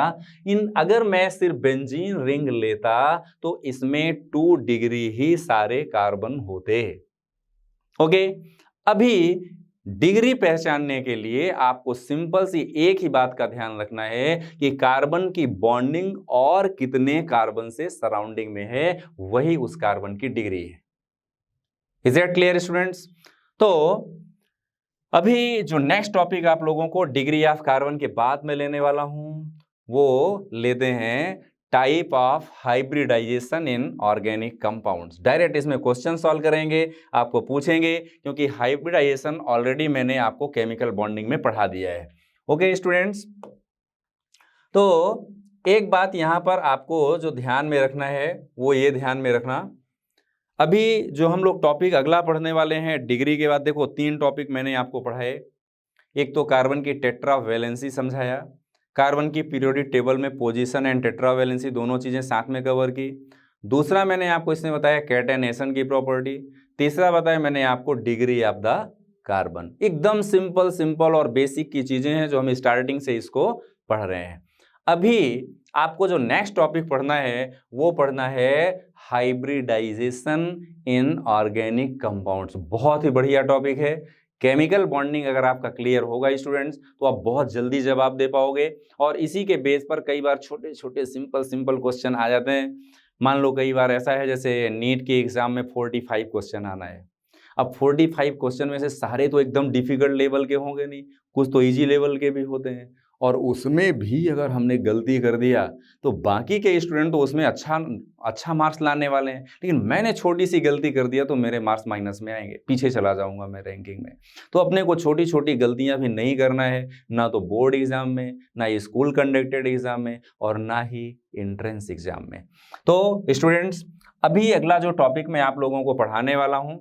अगर मैं सिर्फ बेंजीन रिंग लेता तो इसमें 2 डिग्री ही सारे कार्बन होते। ओके, अभी डिग्री पहचानने के लिए आपको सिंपल सी एक ही बात का ध्यान रखना है कि कार्बन की बॉन्डिंग और कितने कार्बन से सराउंडिंग में है, वही उस कार्बन की डिग्री है। Is it clear students? तो अभी जो नेक्स्ट टॉपिक आप लोगों को डिग्री ऑफ कार्बन के बाद में लेने वाला हूं, वो लेते हैं type of hybridisation in organic compounds. Direct इसमें क्वेश्चन सॉल्व करेंगे, आपको पूछेंगे, क्योंकि हाइब्रिडाइजेशन ऑलरेडी मैंने आपको केमिकल बॉन्डिंग में पढ़ा दिया है। ओके स्टूडेंट्स, तो एक बात यहां पर आपको जो ध्यान में रखना है वो ये ध्यान में रखना, अभी जो हम लोग टॉपिक अगला पढ़ने वाले हैं डिग्री के बाद, देखो 3 टॉपिक मैंने आपको पढ़ाए। एक तो कार्बन की टेट्रा वैलेंसी समझाया, कार्बन की पीरियोडिक टेबल में पोजीशन एंड टेट्रा वैलेंसी दोनों चीजें साथ में कवर की। दूसरा मैंने आपको इसमें बताया कैटेनेशन की प्रॉपर्टी। तीसरा बताया मैंने आपको डिग्री ऑफ द कार्बन। एकदम सिंपल सिंपल और बेसिक की चीजें हैं जो हम स्टार्टिंग से इसको पढ़ रहे हैं। अभी आपको जो नेक्स्ट टॉपिक पढ़ना है वो पढ़ना है हाइब्रिडाइजेशन इन ऑर्गेनिक कंपाउंड्स। बहुत ही बढ़िया टॉपिक है। केमिकल बॉन्डिंग अगर आपका क्लियर होगा स्टूडेंट्स तो आप बहुत जल्दी जवाब दे पाओगे, और इसी के बेस पर कई बार छोटे छोटे सिंपल सिंपल क्वेश्चन आ जाते हैं। मान लो कई बार ऐसा है जैसे नीट के एग्जाम में 45 क्वेश्चन आना है। अब 45 क्वेश्चन में से सारे तो एकदम डिफिकल्ट लेवल के होंगे नहीं, कुछ तो इजी लेवल के भी होते हैं, और उसमें भी अगर हमने गलती कर दिया तो बाकी के स्टूडेंट तो उसमें अच्छा मार्क्स लाने वाले हैं, लेकिन मैंने छोटी सी गलती कर दिया तो मेरे मार्क्स माइनस में आएंगे, पीछे चला जाऊंगा मैं रैंकिंग में। तो अपने को छोटी छोटी गलतियां भी नहीं करना है, ना तो बोर्ड एग्जाम में, ना स्कूल कंडक्टेड एग्जाम में, और ना ही एंट्रेंस एग्जाम में। तो स्टूडेंट्स अभी अगला जो टॉपिक मैं आप लोगों को पढ़ाने वाला हूं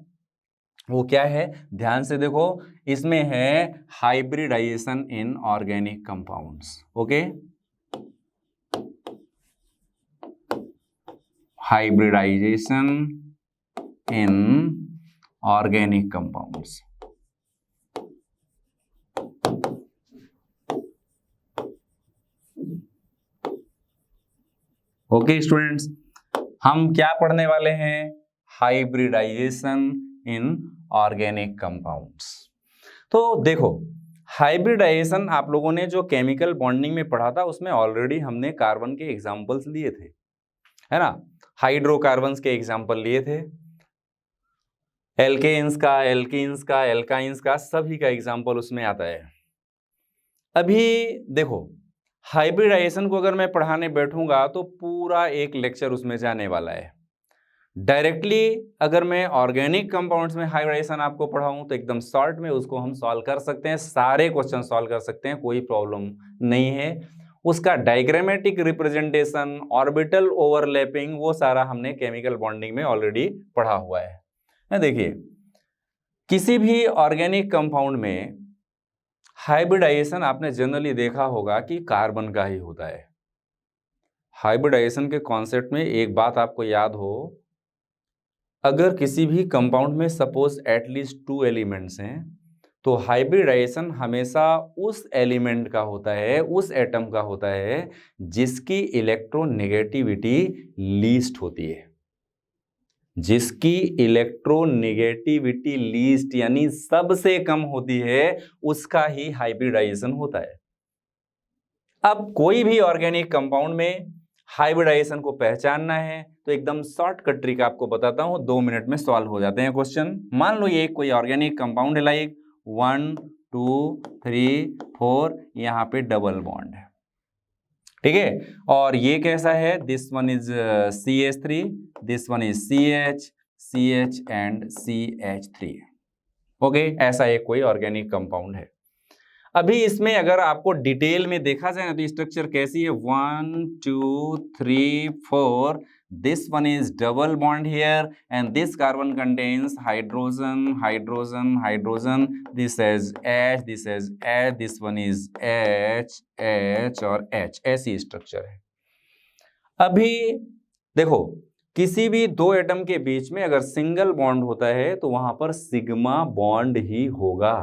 वो क्या है, ध्यान से देखो, इसमें है hybridisation in organic compounds. Okay, hybridisation in organic compounds. Okay students, हम क्या पढ़ने वाले हैं, हाइब्रिडाइजेशन इन ऑर्गेनिक कंपाउंड्स। तो देखो, हाइब्रिडाइजेशन आप लोगों ने जो केमिकल बॉन्डिंग में पढ़ा था उसमें ऑलरेडी हमने कार्बन के एग्जांपल्स लिए थे, है ना, हाइड्रोकार्बन्स के एग्जांपल लिए थे, एल्केन्स का, एल्कीन्स का, एल्काइंस का, सभी का एग्जांपल उसमें आता है। अभी देखो, हाइब्रिडाइजेशन को अगर मैं पढ़ाने बैठूंगा तो पूरा एक लेक्चर उसमें जाने वाला है। डायरेक्टली अगर मैं ऑर्गेनिक कंपाउंड्स में हाइब्रिडाइजेशन आपको पढ़ाऊं तो एकदम शॉर्ट में उसको हम सॉल्व कर सकते हैं, सारे क्वेश्चन सॉल्व कर सकते हैं, कोई प्रॉब्लम नहीं है। उसका डायग्रामेटिक रिप्रेजेंटेशन, ऑर्बिटल ओवरलैपिंग, वो सारा हमने केमिकल बॉन्डिंग में ऑलरेडी पढ़ा हुआ है। देखिए, किसी भी ऑर्गेनिक कंपाउंड में हाइब्रिडाइजेशन आपने जनरली देखा होगा कि कार्बन का ही होता है। हाइब्रिडाइजेशन के कॉन्सेप्ट में एक बात आपको याद हो, अगर किसी भी कंपाउंड में सपोज एटलीस्ट 2 एलिमेंट्स हैं तो हाइब्रिडाइजेशन हमेशा उस एलिमेंट का होता है, उस एटम का होता है जिसकी इलेक्ट्रोनेगेटिविटी लीस्ट होती है, जिसकी इलेक्ट्रोनेगेटिविटी लीस्ट यानी सबसे कम होती है, उसका ही हाइब्रिडाइजेशन होता है। अब कोई भी ऑर्गेनिक कंपाउंड में हाइब्रिडाइजेशन को पहचानना है तो एकदम शॉर्टकट ट्रिक आपको बताता हूं, 2 मिनट में सॉल्व हो जाते हैं क्वेश्चन। मान लो ये कोई ऑर्गेनिक कंपाउंड है, लाइक 1 2 3 4, यहाँ पे डबल बॉन्ड है, ठीक है। और ये कैसा है, this one is CH3, this one is CH and CH3, okay. ऐसा एक कोई ऑर्गेनिक कंपाउंड है। अभी इसमें अगर आपको डिटेल में देखा जाए ना तो स्ट्रक्चर कैसी है, 1 2 3 4, this one is double bond here and this carbon contains hydrogen hydrogen hydrogen, this is H, this is H, this one is H H और H, ऐसी स्ट्रक्चर है। अभी देखो किसी भी दो एटम के बीच में अगर सिंगल बॉन्ड होता है तो वहां पर सिग्मा बॉन्ड ही होगा।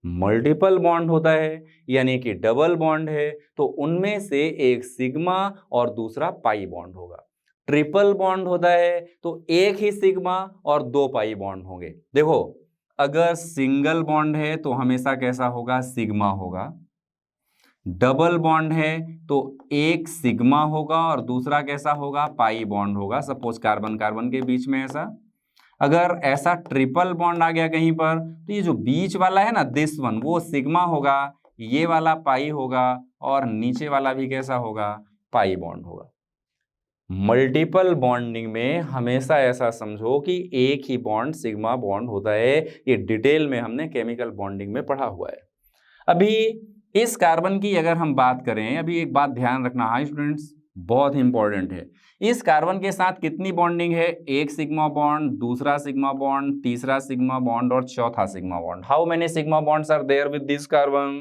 मल्टीपल बॉन्ड होता है यानी कि डबल बॉन्ड है तो उनमें से एक सिग्मा और दूसरा पाई बॉन्ड होगा। ट्रिपल बॉन्ड होता है तो एक ही सिग्मा और 2 पाई बॉन्ड होंगे। देखो अगर सिंगल बॉन्ड है तो हमेशा कैसा होगा, सिग्मा होगा। डबल बॉन्ड है तो एक सिग्मा होगा और दूसरा कैसा होगा, पाई बॉन्ड होगा। सपोज कार्बन कार्बन के बीच में ऐसा। अगर ऐसा ट्रिपल बॉन्ड आ गया कहीं पर तो ये जो बीच वाला है ना, दिस वन, वो सिग्मा होगा, ये वाला पाई होगा और नीचे वाला भी कैसा होगा, पाई बॉन्ड होगा। मल्टीपल बॉन्डिंग में हमेशा ऐसा समझो कि एक ही बॉन्ड सिग्मा बॉन्ड होता है। ये डिटेल में हमने केमिकल बॉन्डिंग में पढ़ा हुआ है। अभी इस कार्बन की अगर हम बात करें, अभी एक बात ध्यान रखना, हाई स्टूडेंट्स, बहुत इंपॉर्टेंट है। इस कार्बन के साथ कितनी बॉन्डिंग है, एक सिग्मा बॉन्ड, दूसरा सिग्मा बॉन्ड, तीसरा सिग्मा बॉन्ड और चौथा sigma bond. How many sigma bonds are there with this carbon,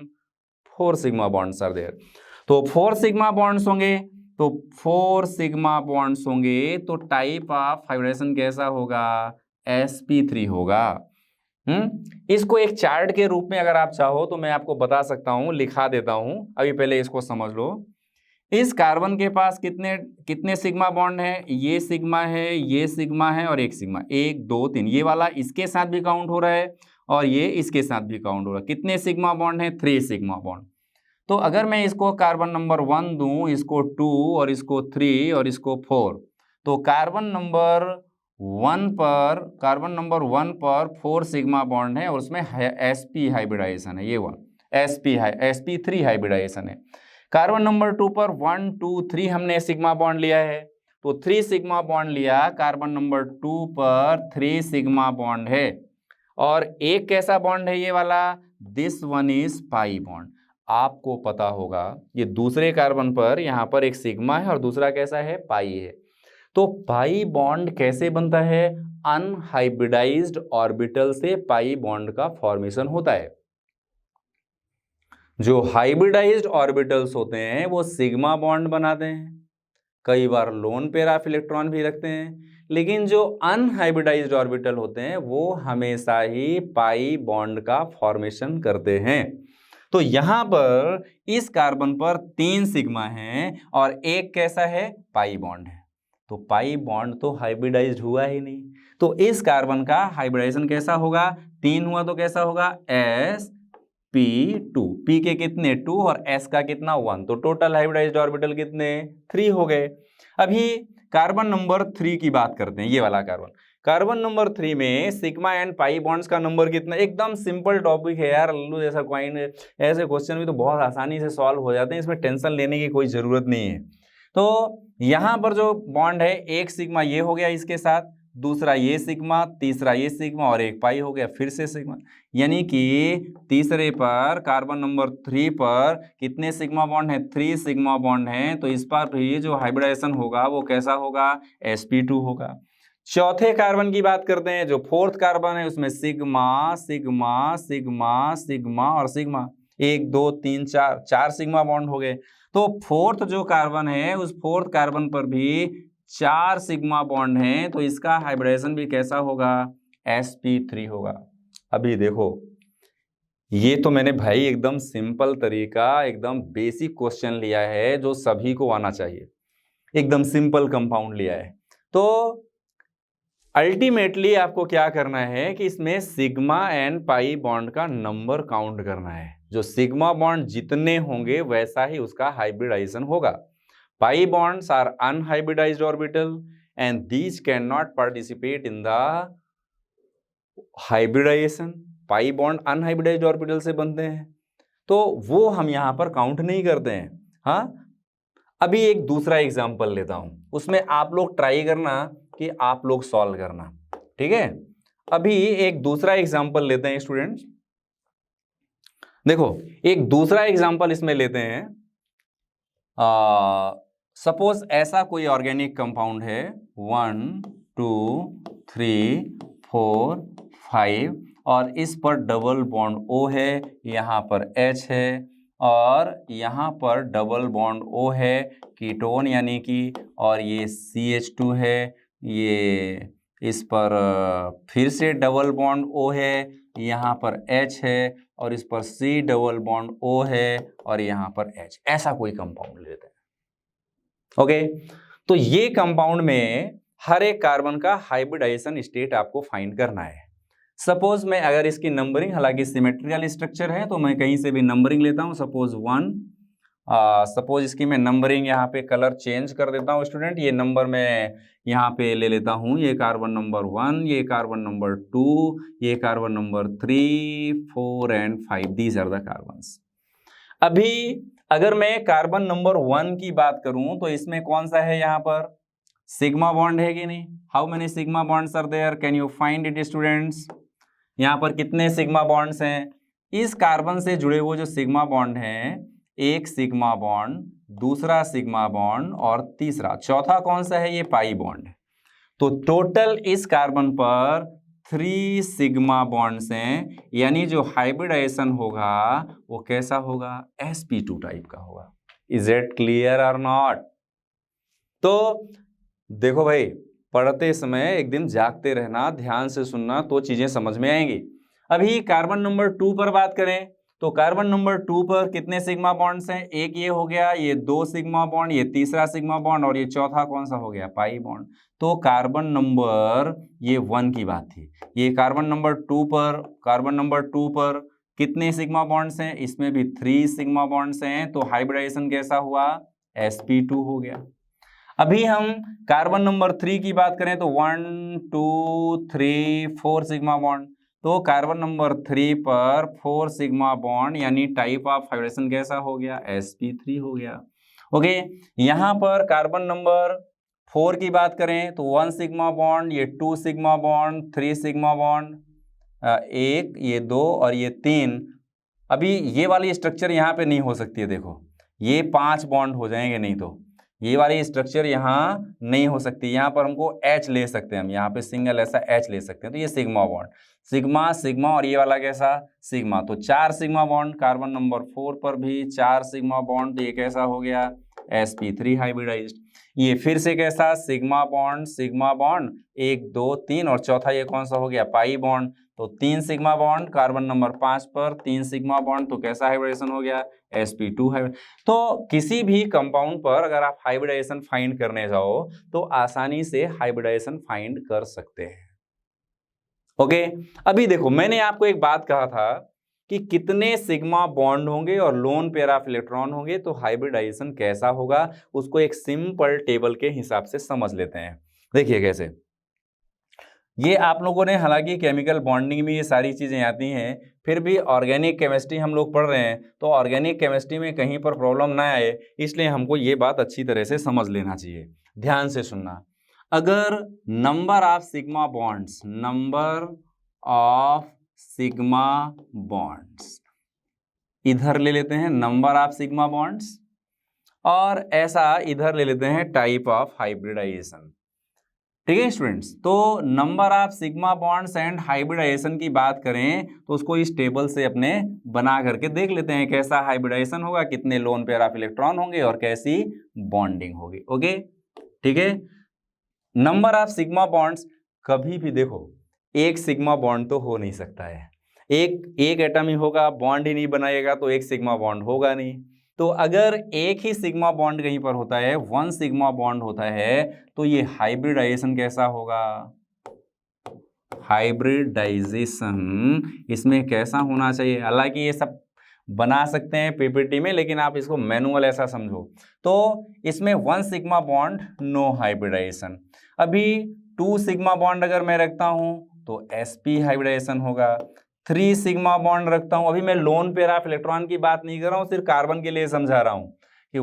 4 sigma bonds are there. तो 4 सिग्मा बॉन्ड्स होंगे, तो 4 सिग्मा बॉन्ड्स होंगे तो टाइप ऑफ हाइब्रिडाइजेशन कैसा होगा, sp3 होगा। इसको एक चार्ट के रूप में अगर आप चाहो तो मैं आपको बता सकता हूं, लिखा देता हूं। अभी पहले इसको समझ लो। इस कार्बन के पास कितने कितने सिग्मा बॉन्ड है, ये सिग्मा है, ये सिग्मा है और एक सिग्मा, 1 2 3। ये वाला इसके साथ भी काउंट हो रहा है और ये इसके साथ भी काउंट हो रहा है। कितने सिग्मा बॉन्ड है, 3 सिग्मा बॉन्ड। तो अगर मैं इसको कार्बन नंबर 1 दूं, इसको 2 और इसको 3 और इसको 4, तो कार्बन नंबर 1 पर 4 सिग्मा बॉन्ड है और उसमें sp हाइब्रिडाइजेशन है, ये वाला sp3 हाइब्रिडाइजेशन है। कार्बन नंबर 2 पर 1 2 3 हमने सिग्मा बॉन्ड लिया है, तो 3 सिग्मा बॉन्ड लिया। कार्बन नंबर 2 पर 3 सिग्मा बॉन्ड है और एक कैसा बॉन्ड है, ये वाला, this one is pi bond. आपको पता होगा ये दूसरे कार्बन पर यहाँ पर एक सिग्मा है और दूसरा कैसा है, पाई है। तो पाई बॉन्ड कैसे बनता है, अनहाइब्रिडाइज्ड ऑर्बिटल से पाई बॉन्ड का फॉर्मेशन होता है। जो हाइब्रिडाइज्ड ऑर्बिटल्स होते हैं वो सिग्मा बॉन्ड बनाते हैं, कई बार लोन पेयर ऑफ इलेक्ट्रॉन भी रखते हैं, लेकिन जो अनहाइब्रिडाइज्ड ऑर्बिटल होते हैं वो हमेशा ही पाई बॉन्ड का फॉर्मेशन करते हैं। तो यहां पर इस कार्बन पर 3 सिग्मा है और एक कैसा है, पाई बॉन्ड है। तो पाई बॉन्ड तो हाइब्रिडाइज्ड हुआ ही नहीं, तो इस कार्बन का हाइब्रिडाइजेशन कैसा होगा, 3 हुआ तो कैसा होगा, sp2। p के कितने 2 और s का कितना 1, तो टोटल हाइब्रिडाइज्ड ऑर्बिटल कितने 3 हो गए। अभी कार्बन नंबर 3 की बात करते हैं, ये वाला कार्बन। कार्बन नंबर 3 में सिग्मा एंड पाई बॉन्ड्स का नंबर कितना, एकदम सिंपल टॉपिक है यार, लल्लू जैसा क्वाइन, ऐसे क्वेश्चन भी तो बहुत आसानी से सॉल्व हो जाते हैं, इसमें टेंशन लेने की कोई जरूरत नहीं है। तो यहां पर जो बॉन्ड है, एक सिग्मा ये हो गया इसके साथ, दूसरा ये सिग्मा, तीसरा ये सिग्मा और एक पाई हो गया, फिर से सिग्मा। यानी कि तीसरे पर कार्बन नंबर 3 पर कितने सिग्मा बॉन्ड है, 3 सिग्मा बॉन्ड है। तो इस पर भी जो हाइब्रिडाइजेशन होगा वो कैसा होगा, sp2 होगा। चौथे कार्बन की बात करते हैं, जो 4th कार्बन है उसमें सिग्मा सिग्मा सिग्मा सिग्मा और सिग्मा, 1 2 3 4 सिग्मा बॉन्ड हो गए। तो 4th जो कार्बन है उस 4th कार्बन पर भी 4 सिग्मा बॉन्ड है, तो इसका हाइब्रिडाइजेशन भी कैसा होगा, sp3 होगा। अभी देखो ये तो मैंने भाई एकदम सिंपल तरीका, एकदम बेसिक क्वेश्चन लिया है जो सभी को आना चाहिए, एकदम सिंपल कंपाउंड लिया है। तो अल्टीमेटली आपको क्या करना है कि इसमें सिग्मा एंड पाई बॉन्ड का नंबर काउंट करना है। जो सिग्मा बॉन्ड जितने होंगे वैसा ही उसका हाइब्रिडाइजेशन होगा। Pi bonds are unhybridized orbital and these cannot participate in the hybridization. Pi bond unhybridized orbital से बनते हैं, तो वो हम यहां पर काउंट नहीं करते हैं। हाँ, अभी एक दूसरा एग्जाम्पल लेता हूं, उसमें आप लोग ट्राई करना कि आप लोग सॉल्व करना, ठीक है। अभी एक दूसरा एग्जाम्पल लेते हैं स्टूडेंट्स। देखो एक दूसरा एग्जाम्पल इसमें लेते हैं। सपोज ऐसा कोई ऑर्गेनिक कंपाउंड है 1 2 3 4 5 और इस पर डबल बॉन्ड O है, यहाँ पर H है और यहाँ पर डबल बॉन्ड O है कीटोन यानी कि, और ये CH2 है, ये इस पर फिर से डबल बॉन्ड O है, यहाँ पर H है और इस पर C डबल बॉन्ड O है और यहाँ पर H। ऐसा कोई कंपाउंड लेते हैं, ओके। तो ये कंपाउंड में हर एक कार्बन का हाइब्रिडाइजेशन स्टेट आपको फाइंड करना है। सपोज मैं अगर इसकी नंबरिंग, हालांकि सिमेट्रिकल स्ट्रक्चर है तो मैं कहीं से भी नंबरिंग लेता हूं, सपोज 1, सपोज इसकी मैं नंबरिंग यहाँ पे कलर चेंज कर देता हूँ स्टूडेंट। ये नंबर मैं यहाँ पे ले लेता हूँ, ये कार्बन नंबर 1, ये कार्बन नंबर 2, ये carbon number 3 4 and 5, these are the carbons. अभी अगर मैं कार्बन नंबर 1 की बात करूं तो इसमें कौन सा है, यहाँ पर सिग्मा बॉन्ड है कि नहीं? How many sigma bonds are there, can you find it students? यहाँ पर कितने सिग्मा बॉन्ड्स हैं? इस कार्बन से जुड़े हुए जो सिग्मा बॉन्ड हैं, एक सिग्मा बॉन्ड, दूसरा सिग्मा बॉन्ड और तीसरा, चौथा कौन सा है? ये पाई बॉन्ड। तो टोटल इस कार्बन पर 3 सिग्मा बॉन्ड्स हैं, यानी जो हाइब्रिडाइजेशन होगा वो कैसा होगा? sp2 टाइप का होगा। इज इट क्लियर और नॉट? तो देखो भाई, पढ़ते समय एक दिन जागते रहना, ध्यान से सुनना तो चीजें समझ में आएंगी। अभी कार्बन नंबर 2 पर बात करें तो कार्बन नंबर 2 पर कितने सिग्मा बॉन्ड्स हैं? एक ये हो गया, ये 2 सिग्मा बॉन्ड, ये तीसरा सिग्मा बॉन्ड और ये चौथा कौन सा हो गया? Pi bond. तो कार्बन नंबर ये 1 की बात थी। ये कार्बन नंबर 2 पर कितने सिग्मा बॉन्ड्स हैं? इसमें भी 3 सिग्मा बॉन्ड्स हैं, तो हाइब्रिडाइजेशन कैसा हुआ? sp2 हो गया। अभी हम कार्बन नंबर 3 की बात करें तो 1 2 3 4 सिग्मा बॉन्ड, तो कार्बन नंबर 3 पर 4 सिग्मा बॉन्ड, यानी टाइप ऑफ हाइब्रिडेशन कैसा हो गया? sp3 हो गया। ओके, यहाँ पर कार्बन नंबर 4 की बात करें तो 1 सिग्मा बॉन्ड, ये 2 सिग्मा बॉन्ड, 3 सिग्मा बॉन्ड, एक, ये 2 और ये 3। अभी ये वाली स्ट्रक्चर यहाँ पे नहीं हो सकती है, देखो ये 5 बॉन्ड हो जाएंगे, नहीं तो ये वाली स्ट्रक्चर यहाँ नहीं हो सकती। यहाँ पर हमको H ले सकते हैं, हम यहाँ पे सिंगल ऐसा H ले सकते हैं, तो ये सिग्मा बॉन्ड, सिग्मा सिग्मा और ये वाला कैसा? सिग्मा। तो 4 सिग्मा बॉन्ड, कार्बन नंबर 4 पर भी 4 सिग्मा बॉन्ड, तो ये कैसा हो गया? sp3 hybridised. ये फिर से कैसा? सिग्मा बॉन्ड 1 2 3 और चौथा ये कौन सा हो गया? Pi bond. तो 3 सिग्मा बॉन्ड कार्बन नंबर 5 पर, 3 सिग्मा बॉन्ड, तो कैसा हाइब्रिडेशन हो गया? sp2 hybrid. तो किसी भी कंपाउंड पर अगर आप हाइब्रिडाइजेशन फाइंड करने जाओ तो आसानी से हाइब्रिडाइजेशन फाइंड कर सकते हैं। ओके, अभी देखो मैंने आपको एक बात कहा था कि कितने सिग्मा बॉन्ड होंगे और लोन पेयर ऑफ इलेक्ट्रॉन होंगे तो हाइब्रिडाइजेशन कैसा होगा, उसको एक सिंपल टेबल के हिसाब से समझ लेते हैं। देखिए कैसे, ये आप लोगों ने, हालांकि केमिकल बॉन्डिंग में ये सारी चीजें आती हैं, फिर भी ऑर्गेनिक केमिस्ट्री हम लोग पढ़ रहे हैं, तो ऑर्गेनिक केमिस्ट्री में कहीं पर प्रॉब्लम ना आए, इसलिए हमको ये बात अच्छी तरह से समझ लेना चाहिए। ध्यान से सुनना, अगर नंबर ऑफ सिग्मा बॉन्ड्स इधर ले लेते हैं, नंबर ऑफ सिग्मा बॉन्ड्स, और ऐसा इधर ले लेते हैं टाइप ऑफ हाइब्रिडाइजेशन। ठीक है स्टूडेंट्स, तो number of sigma bonds and hybridisation की बात करें तो उसको इस टेबल से अपने बना करके देख लेते हैं कैसा हाइब्रिडाइजेशन होगा, कितने लोन पेयर ऑफ इलेक्ट्रॉन होंगे और कैसी बॉन्डिंग होगी। ओके, ठीक है। नंबर ऑफ सिग्मा बॉन्ड्स, कभी भी देखो एक सिग्मा बॉन्ड तो हो नहीं सकता है, एक एटम ही होगा, बॉन्ड ही नहीं बनाएगा तो एक सिग्मा बॉन्ड होगा नहीं। तो अगर एक ही सिग्मा बॉन्ड कहीं पर होता है, 1 सिग्मा बॉन्ड होता है, तो ये हाइब्रिडाइजेशन कैसा होगा? हाइब्रिडाइजेशन इसमें कैसा होना चाहिए? हालांकि ये सब बना सकते हैं पीपीटी में, लेकिन आप इसको मैनुअल ऐसा समझो। तो इसमें 1 सिग्मा बॉन्ड नो हाइब्रिडाइजेशन। अभी 2 सिग्मा बॉन्ड अगर मैं रखता हूं तो sp हाइब्रिडाइजेशन होगा। 3 सिग्मा बॉन्ड रखता हूं, अभी मैं लोन पेयर ऑफ इलेक्ट्रॉन की बात नहीं कर रहा हूं, सिर्फ कार्बन के लिए समझा रहा हूं कि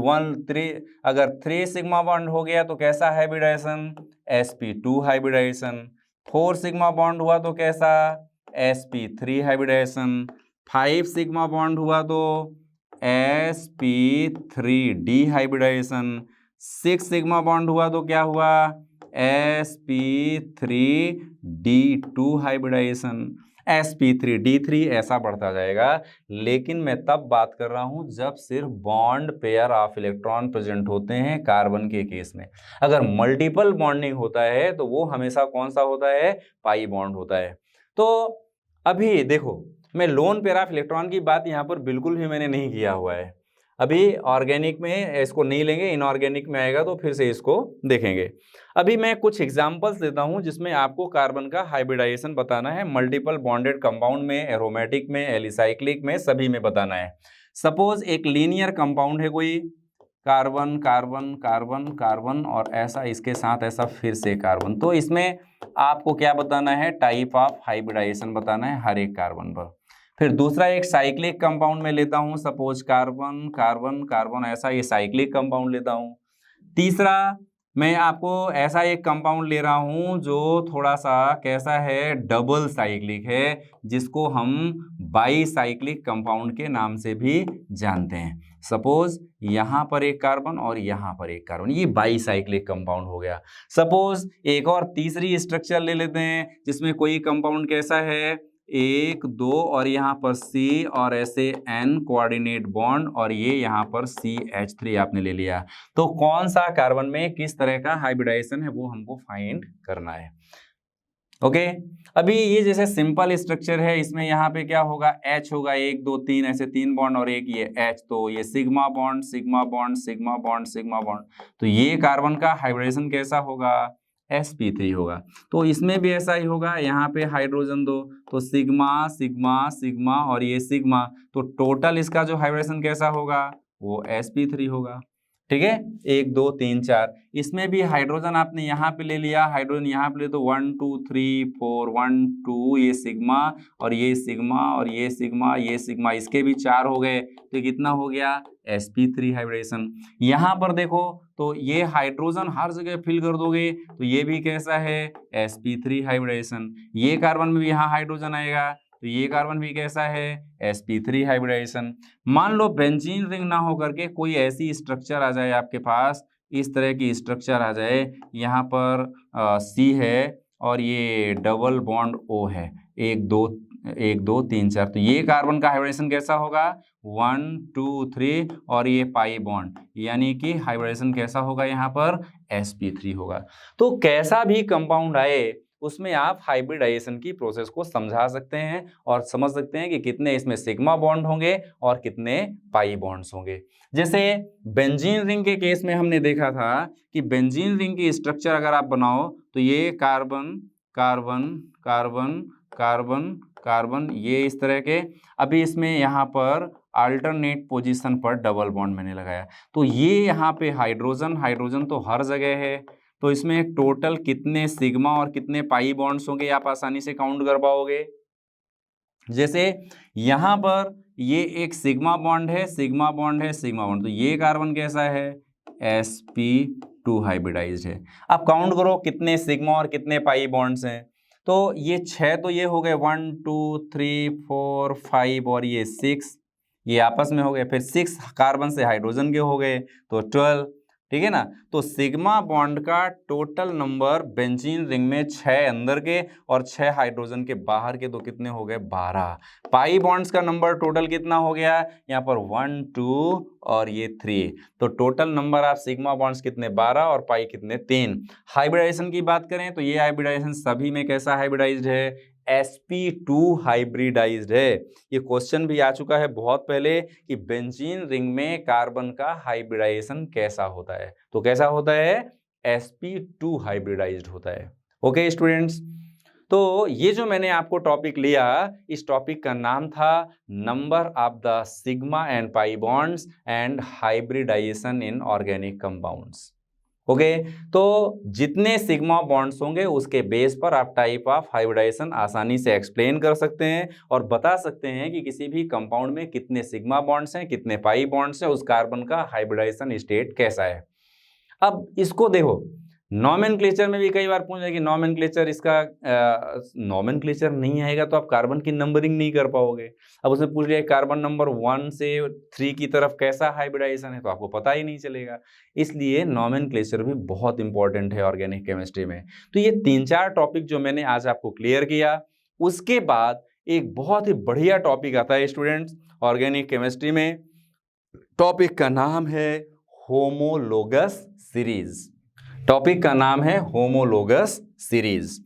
3 अगर 3 सिग्मा बॉन्ड हो गया तो कैसा hybridisation, sp2 hybridisation. 4 sigma bond हुआ तो कैसा, sp3 हाइब्रिडाइजेशन। 5 सिग्मा बॉन्ड हुआ तो sp3d हाइब्रिडाइजेशन। 6 सिग्मा बॉन्ड हुआ तो क्या हुआ, sp3d2 हाइब्रिडाइजेशन। sp3d3 ऐसा बढ़ता जाएगा, लेकिन मैं तब बात कर रहा हूं जब सिर्फ bond pair of electron present होते हैं कार्बन के केस में। अगर मल्टीपल बॉन्डिंग होता है तो वो हमेशा कौन सा होता है, पाई बॉन्ड होता है। तो अभी देखो, मैं लोन पेयर ऑफ इलेक्ट्रॉन की बात यहाँ पर बिल्कुल भी मैंने नहीं किया हुआ है। अभी ऑर्गेनिक में इसको नहीं लेंगे, इनऑर्गेनिक में आएगा तो फिर से इसको देखेंगे। अभी मैं कुछ एग्जांपल्स देता हूं जिसमें आपको कार्बन का हाइब्रिडाइजेशन बताना है, मल्टीपल बॉन्डेड कंपाउंड में, एरोमेटिक में, एलिसाइक्लिक में, सभी में बताना है। सपोज एक लीनियर कंपाउंड है कोई, कार्बन कार्बन कार्बन कार्बन और ऐसा इसके साथ ऐसा फिर से कार्बन, तो इसमें आपको क्या बताना है, टाइप ऑफ हाइब्रिडाइजेशन बताना है हर एक कार्बन पर। फिर दूसरा एक साइक्लिक कंपाउंड में लेता हूं, सपोज कार्बन कार्बन कार्बन ऐसा, ये साइक्लिक कंपाउंड लेता हूं। तीसरा मैं आपको ऐसा एक कंपाउंड ले रहा हूं जो थोड़ा सा कैसा है, डबल साइक्लिक है, जिसको हम बाईसाइक्लिक कंपाउंड के नाम से भी जानते हैं। सपोज यहां पर एक कार्बन और यहां पर एक कार्बन, ये बाईसाइक्लिक कंपाउंड हो गया। सपोज एक और तीसरी स्ट्रक्चर ले लेते हैं जिसमें कोई कंपाउंड कैसा है, 1 2 और यहाँ पर C और ऐसे N कोऑर्डिनेट बॉन्ड और ये यहाँ पर CH3 आपने ले लिया। तो कौन सा कार्बन में किस तरह का हाइब्रिडाइजेशन है वो हमको फाइंड करना है। ओके अभी ये जैसे सिंपल स्ट्रक्चर है, इसमें यहाँ पे क्या होगा, H होगा, 1 2 3 ऐसे 3 बॉन्ड और एक ये H, तो ये sigma bond sigma bond sigma bond sigma bond, तो ये कार्बन का हाइब्रिडेशन कैसा होगा, sp3 होगा। तो इसमें भी ऐसा ही होगा, यहाँ पे हाइड्रोजन दो तो सिग्मा सिग्मा सिग्मा और ये सिग्मा, तो टोटल इसका जो हाइब्रिडेशन कैसा होगा वो sp3 होगा। ठीक है, 1 2 3 4, इसमें भी हाइड्रोजन आपने यहाँ पे ले लिया, हाइड्रोजन यहाँ पे ले तो 1 2 3 4 1 2, ये सिग्मा और ये सिग्मा और ये सिग्मा ये सिग्मा, इसके भी 4 हो गए, तो कितना हो गया sp3 हाइब्रिडेशन। यहाँ पर देखो तो ये हाइड्रोजन हर जगह फिल कर दोगे तो ये भी कैसा है sp3 हाइब्रिडेशन। ये कार्बन में भी यहाँ हाइड्रोजन आएगा तो ये कार्बन भी कैसा है sp3 हाइब्रिडाइजेशन। मान लो बेंजीन रिंग ना होकर के कोई ऐसी स्ट्रक्चर आ जाए आपके पास, इस तरह की स्ट्रक्चर आ जाए, यहाँ पर C है और ये डबल बॉन्ड O है, 1 2 1 2 3 4, तो ये कार्बन का हाइब्रिडाइजेशन कैसा होगा 1 2 3 और ये पाई बॉन्ड, यानी कि हाइब्रिडाइजेशन कैसा होगा यहाँ पर sp3 होगा। तो कैसा भी कंपाउंड आए उसमें आप हाइब्रिडाइजेशन की प्रोसेस को समझा सकते हैं और समझ सकते हैं कि कितने इसमें सिग्मा बॉन्ड होंगे और कितने पाई बॉन्ड्स होंगे। जैसे बेंजीन रिंग के केस में हमने देखा था कि बेंजीन रिंग की स्ट्रक्चर अगर आप बनाओ तो ये carbon carbon carbon carbon carbon, ये इस तरह के, अभी इसमें यहाँ पर अल्टरनेट पोजीशन पर डबल बॉन्ड मैंने लगाया, तो ये यहाँ पे हाइड्रोजन हाइड्रोजन तो हर जगह है, तो इसमें टोटल कितने सिग्मा और कितने पाई बॉन्ड्स होंगे आप आसानी से काउंट कर पाओगे। जैसे यहाँ पर ये एक सिग्मा बॉन्ड है सिग्मा बॉन्ड है सिग्मा बॉन्ड, तो ये कार्बन कैसा है sp2 हाइब्रिडाइज्ड है। अब काउंट करो कितने सिग्मा और कितने पाई बॉन्ड्स हैं, तो ये 6 तो ये हो गए 1 2 3 4 5 और ये 6, ये आपस में हो गए, फिर 6 कार्बन से हाइड्रोजन के हो गए तो 12, ठीक है ना। तो सिग्मा बॉन्ड का टोटल नंबर बेंजीन रिंग में 6 अंदर के और 6 हाइड्रोजन के बाहर के, तो कितने हो गए 12। पाई बॉन्ड्स का नंबर टोटल कितना हो गया यहाँ पर 1 2 और ये 3, तो टोटल नंबर आप सिग्मा बॉन्ड्स कितने 12 और पाई कितने 3। हाइब्रिडाइजेशन की बात करें तो ये हाइब्रिडाइजेशन सभी में कैसा हाइब्रिडाइज्ड है sp2 हाइब्रिडाइज्ड है। ये क्वेश्चन भी आ चुका है बहुत पहले कि बेंजीन रिंग में कार्बन का हाइब्रिडाइजेशन कैसा होता है, तो कैसा होता है sp2 हाइब्रिडाइज्ड होता है। ओके स्टूडेंट्स, तो ये जो मैंने आपको टॉपिक लिया, इस टॉपिक का नाम था number of the sigma and pi bonds and hybridisation in organic compounds. Okay, तो जितने सिग्मा बॉन्ड्स होंगे उसके बेस पर आप टाइप ऑफ हाइब्रिडाइजेशन आसानी से एक्सप्लेन कर सकते हैं और बता सकते हैं कि किसी भी कंपाउंड में कितने सिग्मा बॉन्ड्स हैं, कितने पाई बॉन्ड्स हैं, उस कार्बन का हाइब्रिडाइजेशन स्टेट कैसा है। अब इसको देखो, नॉमेनक्लेचर में भी कई बार पूछ रहे कि नॉमेनक्लेचर, इसका नॉमेनक्लेचर नहीं आएगा तो आप कार्बन की नंबरिंग नहीं कर पाओगे। अब उसने पूछ लिया कार्बन नंबर 1 से 3 की तरफ कैसा हाइब्रिडाइजेशन है, तो आपको पता ही नहीं चलेगा। इसलिए नॉमेनक्लेचर भी बहुत इंपॉर्टेंट है ऑर्गेनिक केमिस्ट्री में। तो ये 3-4 टॉपिक जो मैंने आज आपको क्लियर किया, उसके बाद एक बहुत ही बढ़िया टॉपिक आता है स्टूडेंट्स ऑर्गेनिक केमिस्ट्री में। टॉपिक का नाम है होमोलोगस सीरीज। टॉपिक का नाम है होमोलोगस सीरीज।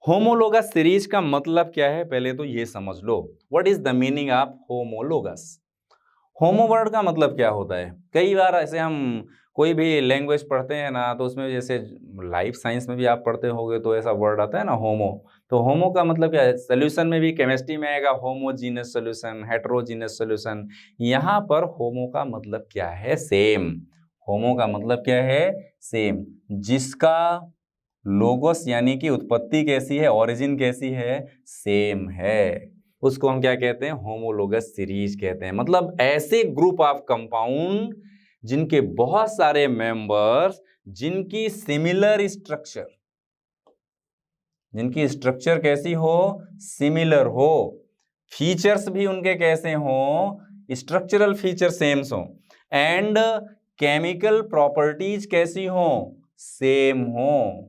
होमोलोगस सीरीज का मतलब क्या है, पहले तो ये समझ लो। What is the meaning of homologous? Homo word का मतलब क्या होता है? कई बार ऐसे हम कोई भी लैंग्वेज पढ़ते हैं ना, तो उसमें जैसे लाइफ साइंस में भी आप पढ़ते होगे तो ऐसा वर्ड आता है ना होमो। तो होमो का मतलब क्या है? सोल्यूशन में भी, केमिस्ट्री में आएगा होमोजीनस सोल्यूशन, हेटेरोजीनस सोल्यूशन। यहाँ पर होमो का मतलब क्या है? सेम। होमो का मतलब क्या है? सेम। जिसका लोगोस यानी कि उत्पत्ति कैसी है, ओरिजिन कैसी है, सेम है, उसको हम क्या कहते हैं? होमोलोगस सीरीज कहते हैं। मतलब ऐसे ग्रुप ऑफ कंपाउंड जिनके बहुत सारे मेंबर्स, जिनकी सिमिलर स्ट्रक्चर, जिनकी स्ट्रक्चर कैसी हो? सिमिलर हो। फीचर्स भी उनके कैसे हो? स्ट्रक्चरल फीचर सेम हो। एंड केमिकल प्रॉपर्टीज कैसी हो? सेम हो।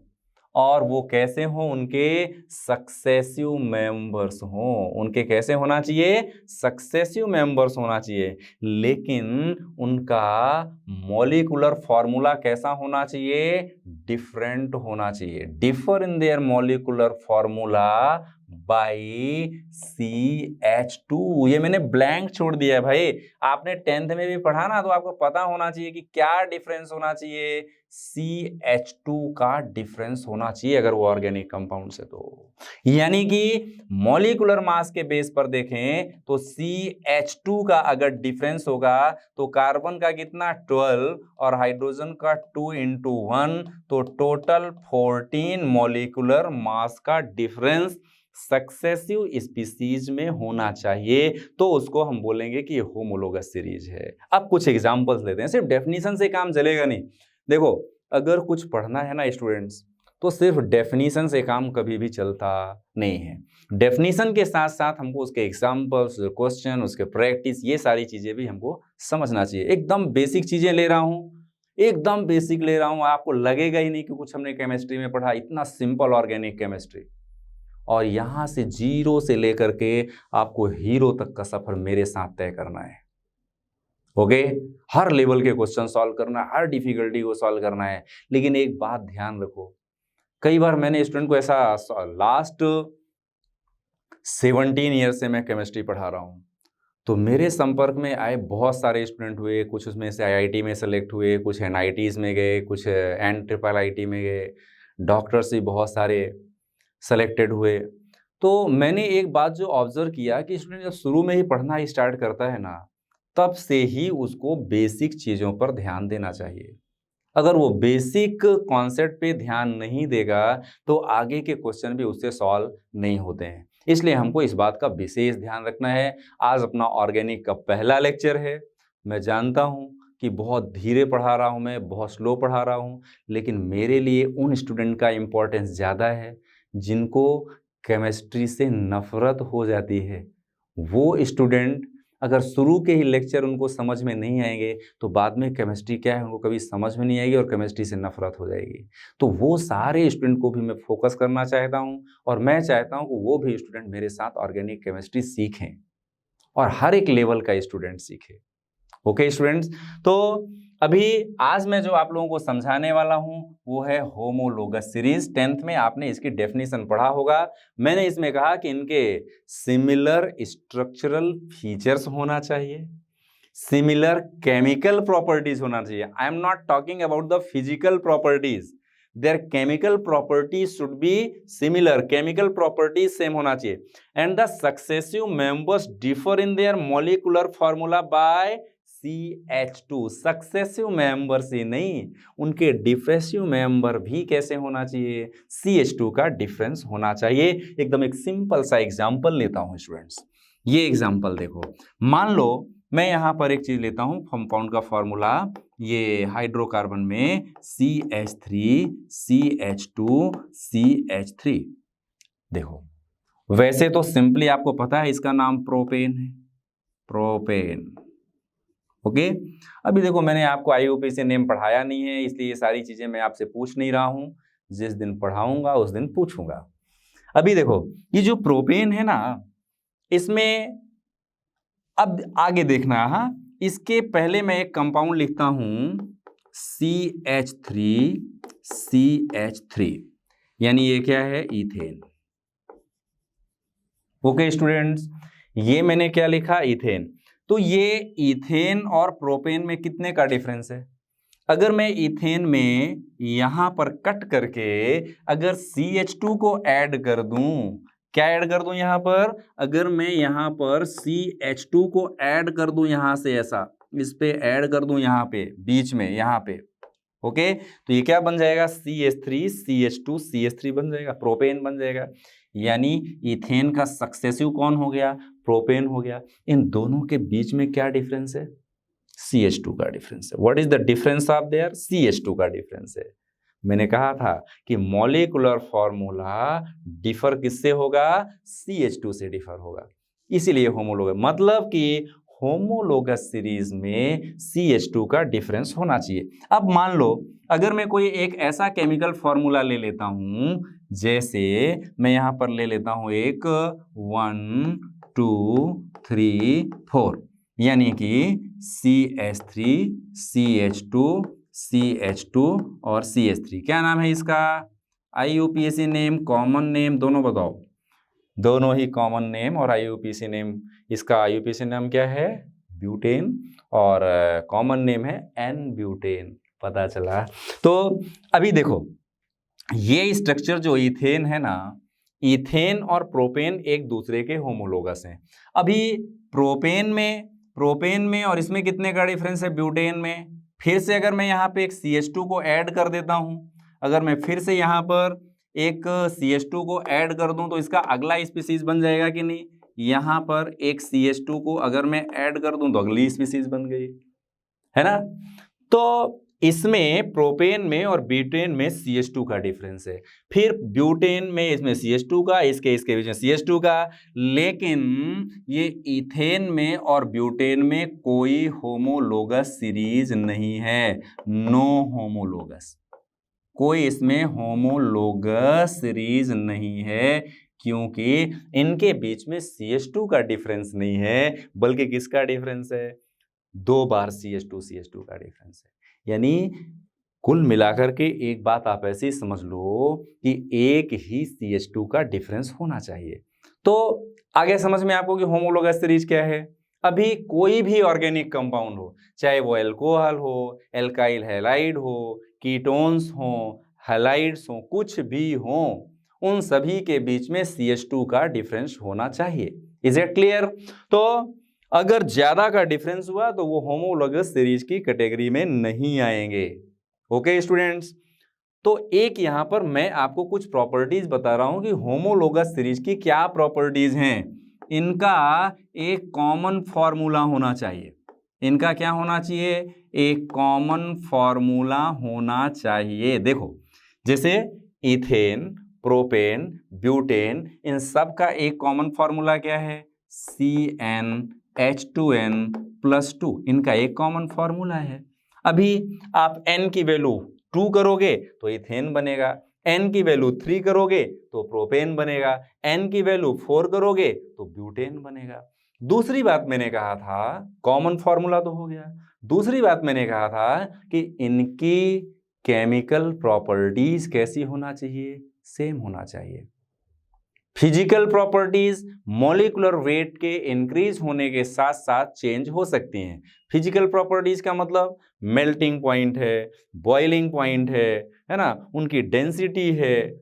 और वो कैसे हो? उनके सक्सेसिव मेंबर्स हो। उनके कैसे होना चाहिए? सक्सेसिव मेंबर्स होना चाहिए। लेकिन उनका मॉलिक्यूलर फॉर्मूला कैसा होना चाहिए? डिफरेंट होना चाहिए। Differ in their molecular formula by CH2। ये मैंने ब्लैंक छोड़ दिया है भाई। आपने 10th में भी पढ़ा ना, तो आपको पता होना चाहिए कि क्या डिफरेंस होना चाहिए। CH2 का डिफरेंस होना चाहिए अगर वो ऑर्गेनिक कंपाउंड से। तो यानी कि मॉलिक्यूलर मास के बेस पर देखें तो CH2 का अगर डिफरेंस होगा तो कार्बन का कितना? 12 और हाइड्रोजन का 2 × 1, तो टोटल 14 मॉलिक्यूलर मास का डिफरेंस सक्सेसिव स्पीसीज में होना चाहिए। तो उसको हम बोलेंगे कि होमोलोगस सीरीज है। अब कुछ एग्जांपल्स लेते हैं। सिर्फ डेफिनेशन से काम चलेगा नहीं। देखो, अगर कुछ पढ़ना है ना स्टूडेंट्स, तो सिर्फ डेफिनेशन से काम कभी भी चलता नहीं है। डेफिनेशन के साथ साथ हमको उसके एग्जांपल्स, क्वेश्चन, उसके प्रैक्टिस, ये सारी चीजें भी हमको समझना चाहिए। एकदम बेसिक चीजें ले रहा हूँ, एकदम बेसिक ले रहा हूँ, आपको लगेगा ही नहीं कि कुछ हमने केमिस्ट्री में पढ़ा। इतना सिंपल ऑर्गेनिक केमिस्ट्री, और यहाँ से 0 से लेकर के आपको हीरो तक का सफर मेरे साथ तय करना है। ओके, हर लेवल के क्वेश्चन सॉल्व करना है, हर डिफिकल्टी को सॉल्व करना है। लेकिन एक बात ध्यान रखो, कई बार मैंने स्टूडेंट को ऐसा, लास्ट 17 ईयर से मैं केमिस्ट्री पढ़ा रहा हूँ, तो मेरे संपर्क में आए बहुत सारे स्टूडेंट हुए। कुछ उसमें से IIT में सेलेक्ट हुए, कुछ NITs में गए, कुछ NIIT में गए, डॉक्टर्स भी बहुत सारे सेलेक्टेड हुए। तो मैंने एक बात जो ऑब्जर्व किया कि स्टूडेंट जब शुरू में ही पढ़ना स्टार्ट करता है ना, तब से ही उसको बेसिक चीज़ों पर ध्यान देना चाहिए। अगर वो बेसिक कॉन्सेप्ट पे ध्यान नहीं देगा तो आगे के क्वेश्चन भी उससे सॉल्व नहीं होते हैं। इसलिए हमको इस बात का विशेष ध्यान रखना है। आज अपना ऑर्गेनिक का पहला लेक्चर है। मैं जानता हूँ कि बहुत धीरे पढ़ा रहा हूँ, मैं बहुत स्लो पढ़ा रहा हूँ, लेकिन मेरे लिए उन स्टूडेंट का इम्पोर्टेंस ज़्यादा है जिनको केमिस्ट्री से नफरत हो जाती है। वो स्टूडेंट अगर शुरू के ही लेक्चर उनको समझ में नहीं आएंगे तो बाद में केमिस्ट्री क्या है उनको कभी समझ में नहीं आएगी और केमिस्ट्री से नफरत हो जाएगी। तो वो सारे स्टूडेंट को भी मैं फोकस करना चाहता हूँ, और मैं चाहता हूँ कि वो भी स्टूडेंट मेरे साथ ऑर्गेनिक केमिस्ट्री सीखें, और हर एक लेवल का स्टूडेंट सीखे। ओके स्टूडेंट्स, तो अभी आज मैं जो आप लोगों को समझाने वाला हूं वो है होमोलोगस सीरीज। 10th में आपने इसकी डेफिनेशन पढ़ा होगा। मैंने इसमें कहा कि इनके सिमिलर स्ट्रक्चरल फीचर्स होना चाहिए, सिमिलर केमिकल प्रॉपर्टीज होना चाहिए। I am not talking about the physical properties. Their chemical property should be similar, chemical property same होना चाहिए, and the successive members differ in their molecular formula by CH2। Successive members ही नहीं, उनके डिफरेंसिव मेंबर भी कैसे होना चाहिए, CH2 का डिफरेंस होना चाहिए। एकदम एक सिंपल सा एग्जांपल लेता हूं स्टूडेंट्स, ये एग्जांपल देखो, मान लो मैं यहां पर एक चीज लेता हूं, कंपाउंड का फॉर्मूला, ये हाइड्रोकार्बन में CH3 CH2 CH3। देखो वैसे तो सिंपली आपको पता है इसका नाम प्रोपेन है, प्रोपेन। ओके, अभी देखो मैंने आपको IUPAC नेम पढ़ाया नहीं है, इसलिए ये सारी चीजें मैं आपसे पूछ नहीं रहा हूं, जिस दिन पढ़ाऊंगा उस दिन पूछूंगा। अभी देखो ये जो प्रोपेन है ना, इसमें अब आगे देखना, हाँ, इसके पहले मैं एक कंपाउंड लिखता हूं CH3 CH3, यानी ये क्या है, इथेन। ओके स्टूडेंट्स, ये मैंने क्या लिखा, इथेन। तो ये इथेन और प्रोपेन में कितने का डिफरेंस है? अगर मैं इथेन में यहां पर कट करके अगर CH2 को ऐड कर दूं, क्या ऐड कर दूं यहां पर, अगर मैं यहां पर CH2 को ऐड कर दूं यहां से, ऐसा इस पे ऐड कर दूं, यहां पे बीच में यहां पे, ओके, तो ये क्या बन जाएगा, CH3 CH2 CH3 बन जाएगा, प्रोपेन बन जाएगा। यानी इथेन का सक्सेसिव कौन हो गया, प्रोपेन हो गया। इन दोनों के बीच में क्या डिफरेंस है, CH2 का डिफरेंस है। What is the difference of their, CH2 का डिफरेंस है। मैंने कहा था कि मॉलिक्यूलर फॉर्मूला डिफर किससे होगा, CH2 से डिफर होगा, इसीलिए होमोलोगस, मतलब कि होमोलोगस सीरीज में CH2 का डिफरेंस होना चाहिए। अब मान लो अगर मैं कोई एक ऐसा केमिकल फॉर्मूला ले लेता हूं, जैसे मैं यहां पर ले लेता हूं एक 1 2 3 4, यानी कि CH3 CH2 CH2 और CH3, क्या नाम है इसका, IUPAC नेम, कॉमन नेम, दोनों बताओ, दोनों ही कॉमन नेम और IUPAC नेम। इसका IUPAC नाम क्या है, ब्यूटेन, और कॉमन नेम है N-ब्यूटेन, पता चला। तो अभी देखो ये स्ट्रक्चर जो इथेन है ना, इथेन और प्रोपेन एक दूसरे के होमोलोगस हैं। अभी प्रोपेन में और इसमें कितने का डिफरेंस है, ब्यूटेन में। फिर से अगर मैं यहाँ पे एक CH2 को ऐड कर देता हूं, अगर मैं फिर से यहाँ पर एक CH2 को ऐड कर दूं तो इसका अगला स्पीसीज बन जाएगा कि नहीं। यहाँ पर एक CH2 को अगर मैं ऐड कर दूं तो अगली स्पीसीज बन गई, है ना। तो इसमें प्रोपेन में और ब्यूटेन में CH2 का डिफरेंस है, फिर ब्यूटेन में इसमें CH2 का, इसके बीच में CH2 का, लेकिन ये इथेन में और ब्यूटेन में कोई होमोलोगस सीरीज नहीं है, नो होमोलोगस, कोई इसमें होमोलोगस सीरीज नहीं है, क्योंकि इनके बीच में CH2 का डिफरेंस नहीं है, बल्कि किसका डिफरेंस है, 2 बार CH2 का डिफरेंस है। यानी कुल मिलाकर के एक बात आप ऐसे ही समझ लो कि एक ही CH2 का डिफरेंस होना चाहिए। तो आगे समझ में आपको कि होमोलोगस सीरीज क्या है। अभी कोई भी ऑर्गेनिक कंपाउंड हो, चाहे वो अल्कोहल हो, एल्काइल हैलाइड हो, कीटोन्स हो, हैलाइड्स हो, कुछ भी हो, उन सभी के बीच में CH2 का डिफरेंस होना चाहिए। Is it clear. तो अगर ज्यादा का डिफरेंस हुआ तो वो होमोलोगस सीरीज की कैटेगरी में नहीं आएंगे। ओके स्टूडेंट्स, तो एक यहां पर मैं आपको कुछ प्रॉपर्टीज बता रहा हूं कि होमोलोगस सीरीज की क्या प्रॉपर्टीज हैं। इनका एक कॉमन फॉर्मूला होना चाहिए, इनका क्या होना चाहिए, एक कॉमन फॉर्मूला होना चाहिए। देखो जैसे इथेन, प्रोपेन, ब्यूटेन, इन सब का एक कॉमन फॉर्मूला क्या है, CnH2n+2, इनका एक कॉमन फॉर्मूला है। अभी आप n की वैल्यू 2 करोगे तो इथेन बनेगा, n की वैल्यू 3 करोगे तो प्रोपेन बनेगा, n की वैल्यू 4 करोगे तो ब्यूटेन बनेगा। दूसरी बात मैंने कहा था, कॉमन फॉर्मूला तो हो गया, दूसरी बात मैंने कहा था कि इनकी केमिकल प्रॉपर्टीज कैसी होना चाहिए, सेम होना चाहिए। फिजिकल प्रॉपर्टीज मॉलिक्यूलर वेट के इंक्रीज होने के साथ साथ चेंज हो सकती हैं। फिजिकल प्रॉपर्टीज का मतलब मेल्टिंग पॉइंट है, बॉइलिंग पॉइंट है ना, उनकी डेंसिटी है,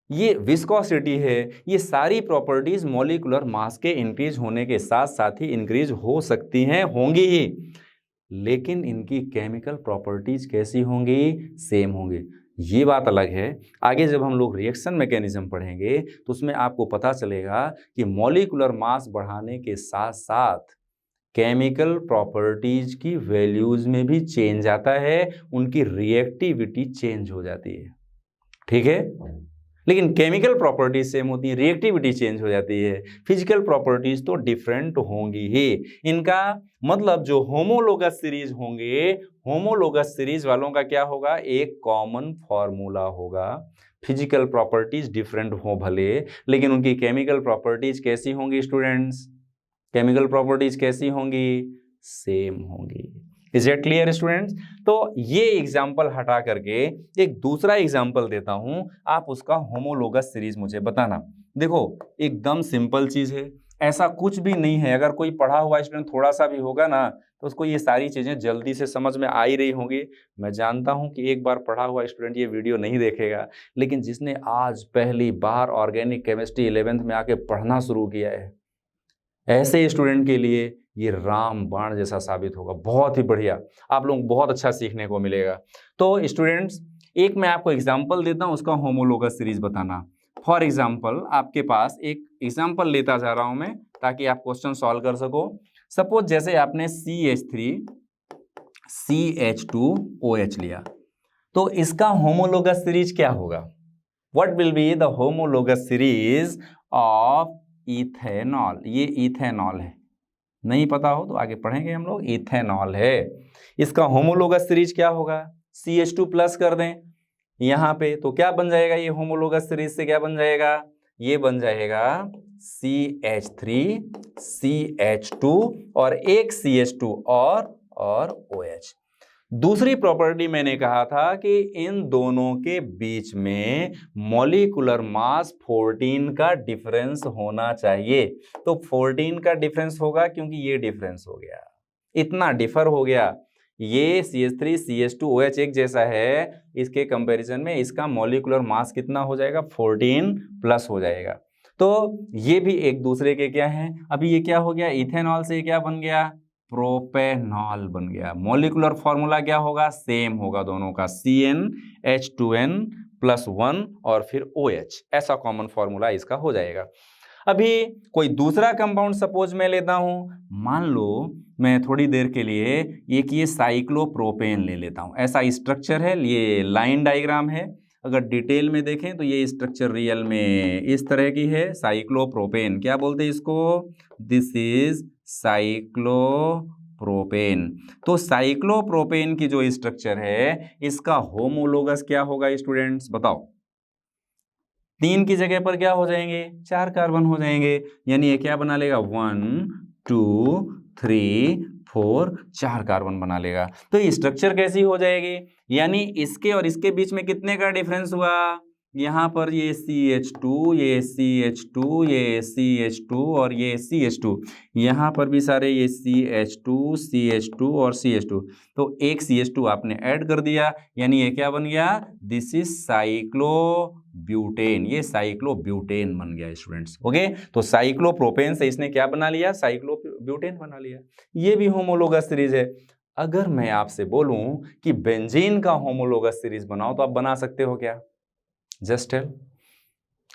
ये विस्कोसिटी है, ये सारी प्रॉपर्टीज मॉलिक्यूलर मास के इंक्रीज होने के साथ साथ ही इंक्रीज हो सकती हैं, होंगी ही। लेकिन इनकी केमिकल प्रॉपर्टीज कैसी होंगी? सेम होंगी। ये बात अलग है। आगे जब हम लोग रिएक्शन मैकेनिज्म पढ़ेंगे तो उसमें आपको पता चलेगा कि मॉलिक्यूलर मास बढ़ाने के साथ साथ केमिकल प्रॉपर्टीज की वैल्यूज में भी चेंज आता है, उनकी रिएक्टिविटी चेंज हो जाती है। ठीक है, लेकिन केमिकल प्रॉपर्टीज सेम होती है, रिएक्टिविटी चेंज हो जाती है। फिजिकल प्रॉपर्टीज तो डिफरेंट होंगी ही। इनका मतलब जो होमोलोगस सीरीज होंगे, होमोलोगस सीरीज वालों का क्या होगा? एक कॉमन फॉर्मूला होगा। फिजिकल प्रॉपर्टीज डिफरेंट हो भले, लेकिन उनकी केमिकल प्रॉपर्टीज कैसी होंगी स्टूडेंट्स? केमिकल प्रॉपर्टीज कैसी होंगी? सेम होंगी। Is it clear students? तो ये एग्जाम्पल हटा करके एक दूसरा एग्जाम्पल देता हूं, आप उसका होमोलोगस सीरीज मुझे बताना। देखो एकदम सिंपल चीज है, ऐसा कुछ भी नहीं है। अगर कोई पढ़ा हुआ स्टूडेंट थोड़ा सा भी होगा ना तो उसको ये सारी चीजें जल्दी से समझ में आ ही रही होंगी। मैं जानता हूं कि एक बार पढ़ा हुआ स्टूडेंट ये वीडियो नहीं देखेगा, लेकिन जिसने आज पहली बार ऑर्गेनिक केमिस्ट्री 11th में आके पढ़ना शुरू किया है, ऐसे स्टूडेंट के लिए ये राम बाण जैसा साबित होगा। बहुत ही बढ़िया, आप लोग बहुत अच्छा सीखने को मिलेगा। तो स्टूडेंट्स एक मैं आपको एग्जांपल देता हूं, उसका होमोलोगस सीरीज बताना। फॉर एग्जांपल आपके पास एक एग्जांपल लेता जा रहा हूं मैं, ताकि आप क्वेश्चन सॉल्व कर सको। सपोज जैसे आपने CH3 CH2OH लिया, तो इसका होमोलोगस सीरीज क्या होगा? What will be the homologous series of ethanol? ये इथेनॉल है, नहीं पता हो तो आगे पढ़ेंगे हम लोग। इथेनॉल है, इसका होमोलोगस सीरीज क्या होगा? CH2 प्लस कर दें यहां पे, तो क्या बन जाएगा? ये होमोलोगस सीरीज से क्या बन जाएगा? ये बन जाएगा CH3 CH2 और एक CH2 और OH। दूसरी प्रॉपर्टी मैंने कहा था कि इन दोनों के बीच में मॉलिक्यूलर मास 14 का डिफरेंस होना चाहिए। तो 14 का डिफरेंस होगा क्योंकि ये डिफरेंस हो गया, इतना डिफर हो गया। ये CH3 CH2OH एक जैसा है, इसके कंपैरिजन में इसका मॉलिक्यूलर मास कितना हो जाएगा? 14 प्लस हो जाएगा। तो ये भी एक दूसरे के क्या है? अभी ये क्या हो गया? इथेनॉल से क्या बन गया? प्रोपेनॉल बन गया। मॉलिक्यूलर फॉर्मूला क्या होगा? सेम होगा दोनों का, CnH2n+1 और फिर OH, ऐसा कॉमन फॉर्मूला इसका हो जाएगा। अभी कोई दूसरा कंपाउंड सपोज मैं लेता हूं, मान लो मैं थोड़ी देर के लिए एक ये साइक्लोप्रोपेन ले लेता हूं। ऐसा स्ट्रक्चर है, ये लाइन डायग्राम है। अगर डिटेल में देखें तो ये स्ट्रक्चर रियल में इस तरह की है। साइक्लोप्रोपेन क्या बोलते हैं इसको? This is cyclopropane. तो साइक्लोप्रोपेन की जो स्ट्रक्चर है, इसका होमोलोगस क्या होगा स्टूडेंट्स? बताओ। 3 की जगह पर क्या हो जाएंगे? 4 कार्बन हो जाएंगे। यानी ये क्या बना लेगा? 1 2 3 4, 4 कार्बन बना लेगा। तो ये स्ट्रक्चर कैसी हो जाएगी? यानी इसके और इसके बीच में कितने का डिफरेंस हुआ? यहाँ पर ये CH2, ये CH2, ये CH2 और ये CH2, यहाँ पर भी सारे ये CH2 CH2 और CH2। तो एक CH2 आपने ऐड कर दिया, यानी ये क्या बन गया? This is cyclobutane. ये साइक्लोब्यूटेन बन गया स्टूडेंट्स। ओके, तो साइक्लोप्रोपेन से इसने क्या बना लिया? साइक्लोब्यूटेन बना लिया। ये भी होमोलोगस सीरीज है। अगर मैं आपसे बोलूं कि बेंजीन का होमोलोगस सीरीज बनाओ, तो आप बना सकते हो क्या? Just tell.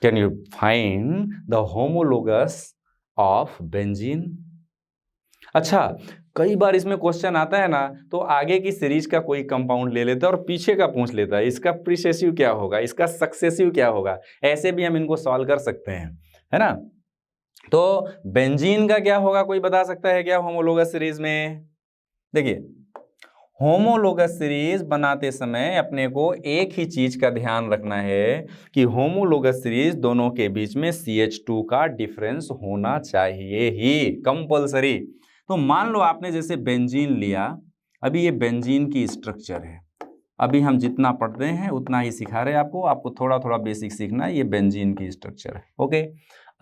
Can you find the homologous of benzene? अच्छा, कई बार इसमें क्वेश्चन आता है ना, तो आगे की सीरीज का कोई कंपाउंड ले लेता है और पीछे का पूछ लेता है, इसका प्रीसेसिव क्या होगा, इसका सक्सेसिव क्या होगा। ऐसे भी हम इनको सॉल्व कर सकते हैं, है ना। तो बेंजीन का क्या होगा, कोई बता सकता है क्या होमोलोगस सीरीज में? देखिए, होमोलोगस सीरीज बनाते समय अपने को एक ही चीज का ध्यान रखना है कि होमोलोगस सीरीज दोनों के बीच में CH2 का डिफरेंस होना चाहिए ही, कंपलसरी। तो मान लो आपने जैसे बेंजीन लिया, अभी ये बेंजीन की स्ट्रक्चर है, अभी हम जितना पढ़ते हैं उतना ही सिखा रहे हैं आपको थोड़ा थोड़ा बेसिक सीखना है। ये बेंजीन की स्ट्रक्चर है। ओके,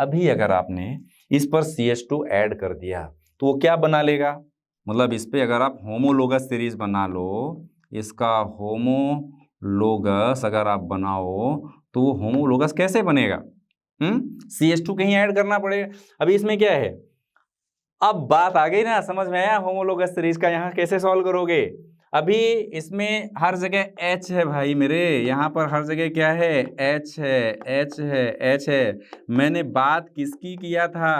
अभी अगर आपने इस पर CH2 ऐड कर दिया तो वो क्या बना लेगा, मतलब इस पे अगर आप होमोलोगस सीरीज बना लो, इसका होमोलोगस अगर आप बनाओ तो वो होमोलोगस कैसे बनेगा? CH2 कहीं ऐड करना पड़ेगा। अभी इसमें क्या है, अब बात आ गई ना, समझ में आया होमोलोगस सीरीज का यहाँ कैसे सॉल्व करोगे? अभी इसमें हर जगह H है भाई मेरे, यहाँ पर हर जगह क्या है, H है, H है, H है। मैंने बात किसकी किया था,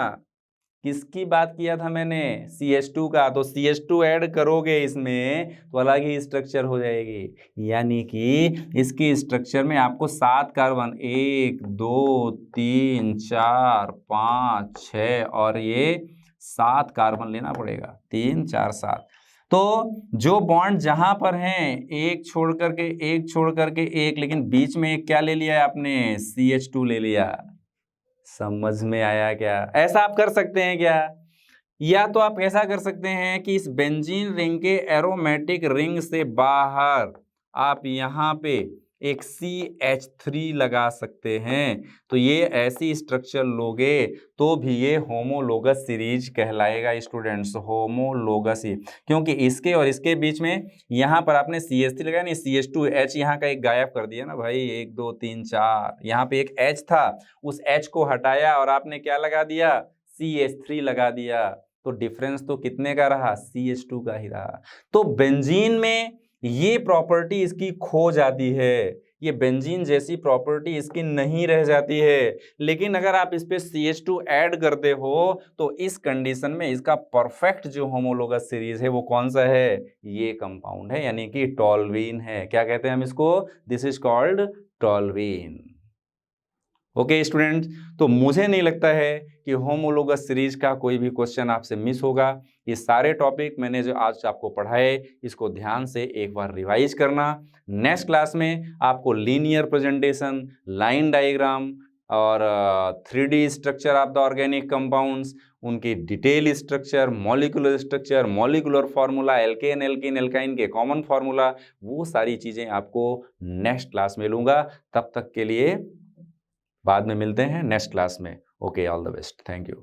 किसकी बात किया था मैंने? CH2 का। तो CH2 ऐड करोगे इसमें तो अलग ही स्ट्रक्चर हो जाएगी, यानी कि इसकी स्ट्रक्चर में आपको 7 कार्बन, 1 2 3 4 5 6 और ये 7 कार्बन लेना पड़ेगा, 3 4 7। तो जो बॉन्ड जहां पर हैं, एक छोड़ करके एक छोड़ करके एक, लेकिन बीच में एक क्या ले लिया है आपने, CH2 ले लिया। समझ में आया क्या? ऐसा आप कर सकते हैं क्या? या तो आप ऐसा कर सकते हैं कि इस बेंजीन रिंग के एरोमेटिक रिंग से बाहर आप यहाँ पे एक CH3 लगा सकते हैं। तो ये ऐसी स्ट्रक्चर लोगे तो भी ये होमोलोगस सीरीज कहलाएगा स्टूडेंट्स, होमोलोगस ही, क्योंकि इसके और इसके बीच में यहाँ पर आपने CH3 लगाया नहीं, CH2H यहाँ का एक गायब कर दिया ना भाई, 1 2 3 4, यहाँ पे एक H था, उस H को हटाया और आपने क्या लगा दिया, CH3 लगा दिया। तो डिफरेंस तो कितने का रहा, CH2 का ही रहा। तो बेंजीन में ये प्रॉपर्टी इसकी खो जाती है, ये बेंजीन जैसी प्रॉपर्टी इसकी नहीं रह जाती है। लेकिन अगर आप इस पे CH2 ऐड करते हो तो इस कंडीशन में इसका परफेक्ट जो होमोलोगस सीरीज है वो कौन सा है, ये कंपाउंड है, यानी कि टॉल्वीन है। क्या कहते हैं हम इसको, this is called toluene. Okay student, तो मुझे नहीं लगता है कि होमोलोगस सीरीज का कोई भी क्वेश्चन आपसे मिस होगा। ये सारे टॉपिक मैंने जो आज आपको पढ़ाए इसको ध्यान से एक बार रिवाइज करना। नेक्स्ट क्लास में आपको लीनियर प्रेजेंटेशन, लाइन डायग्राम और 3D structure of the organic compounds, उनकी detail structure, molecular formula, alkane alkene alkyne के कॉमन फार्मूला, वो सारी चीज़ें आपको नेक्स्ट क्लास में लूँगा। तब तक के लिए बाद में मिलते हैं नेक्स्ट क्लास में। Okay, all the best, thank you.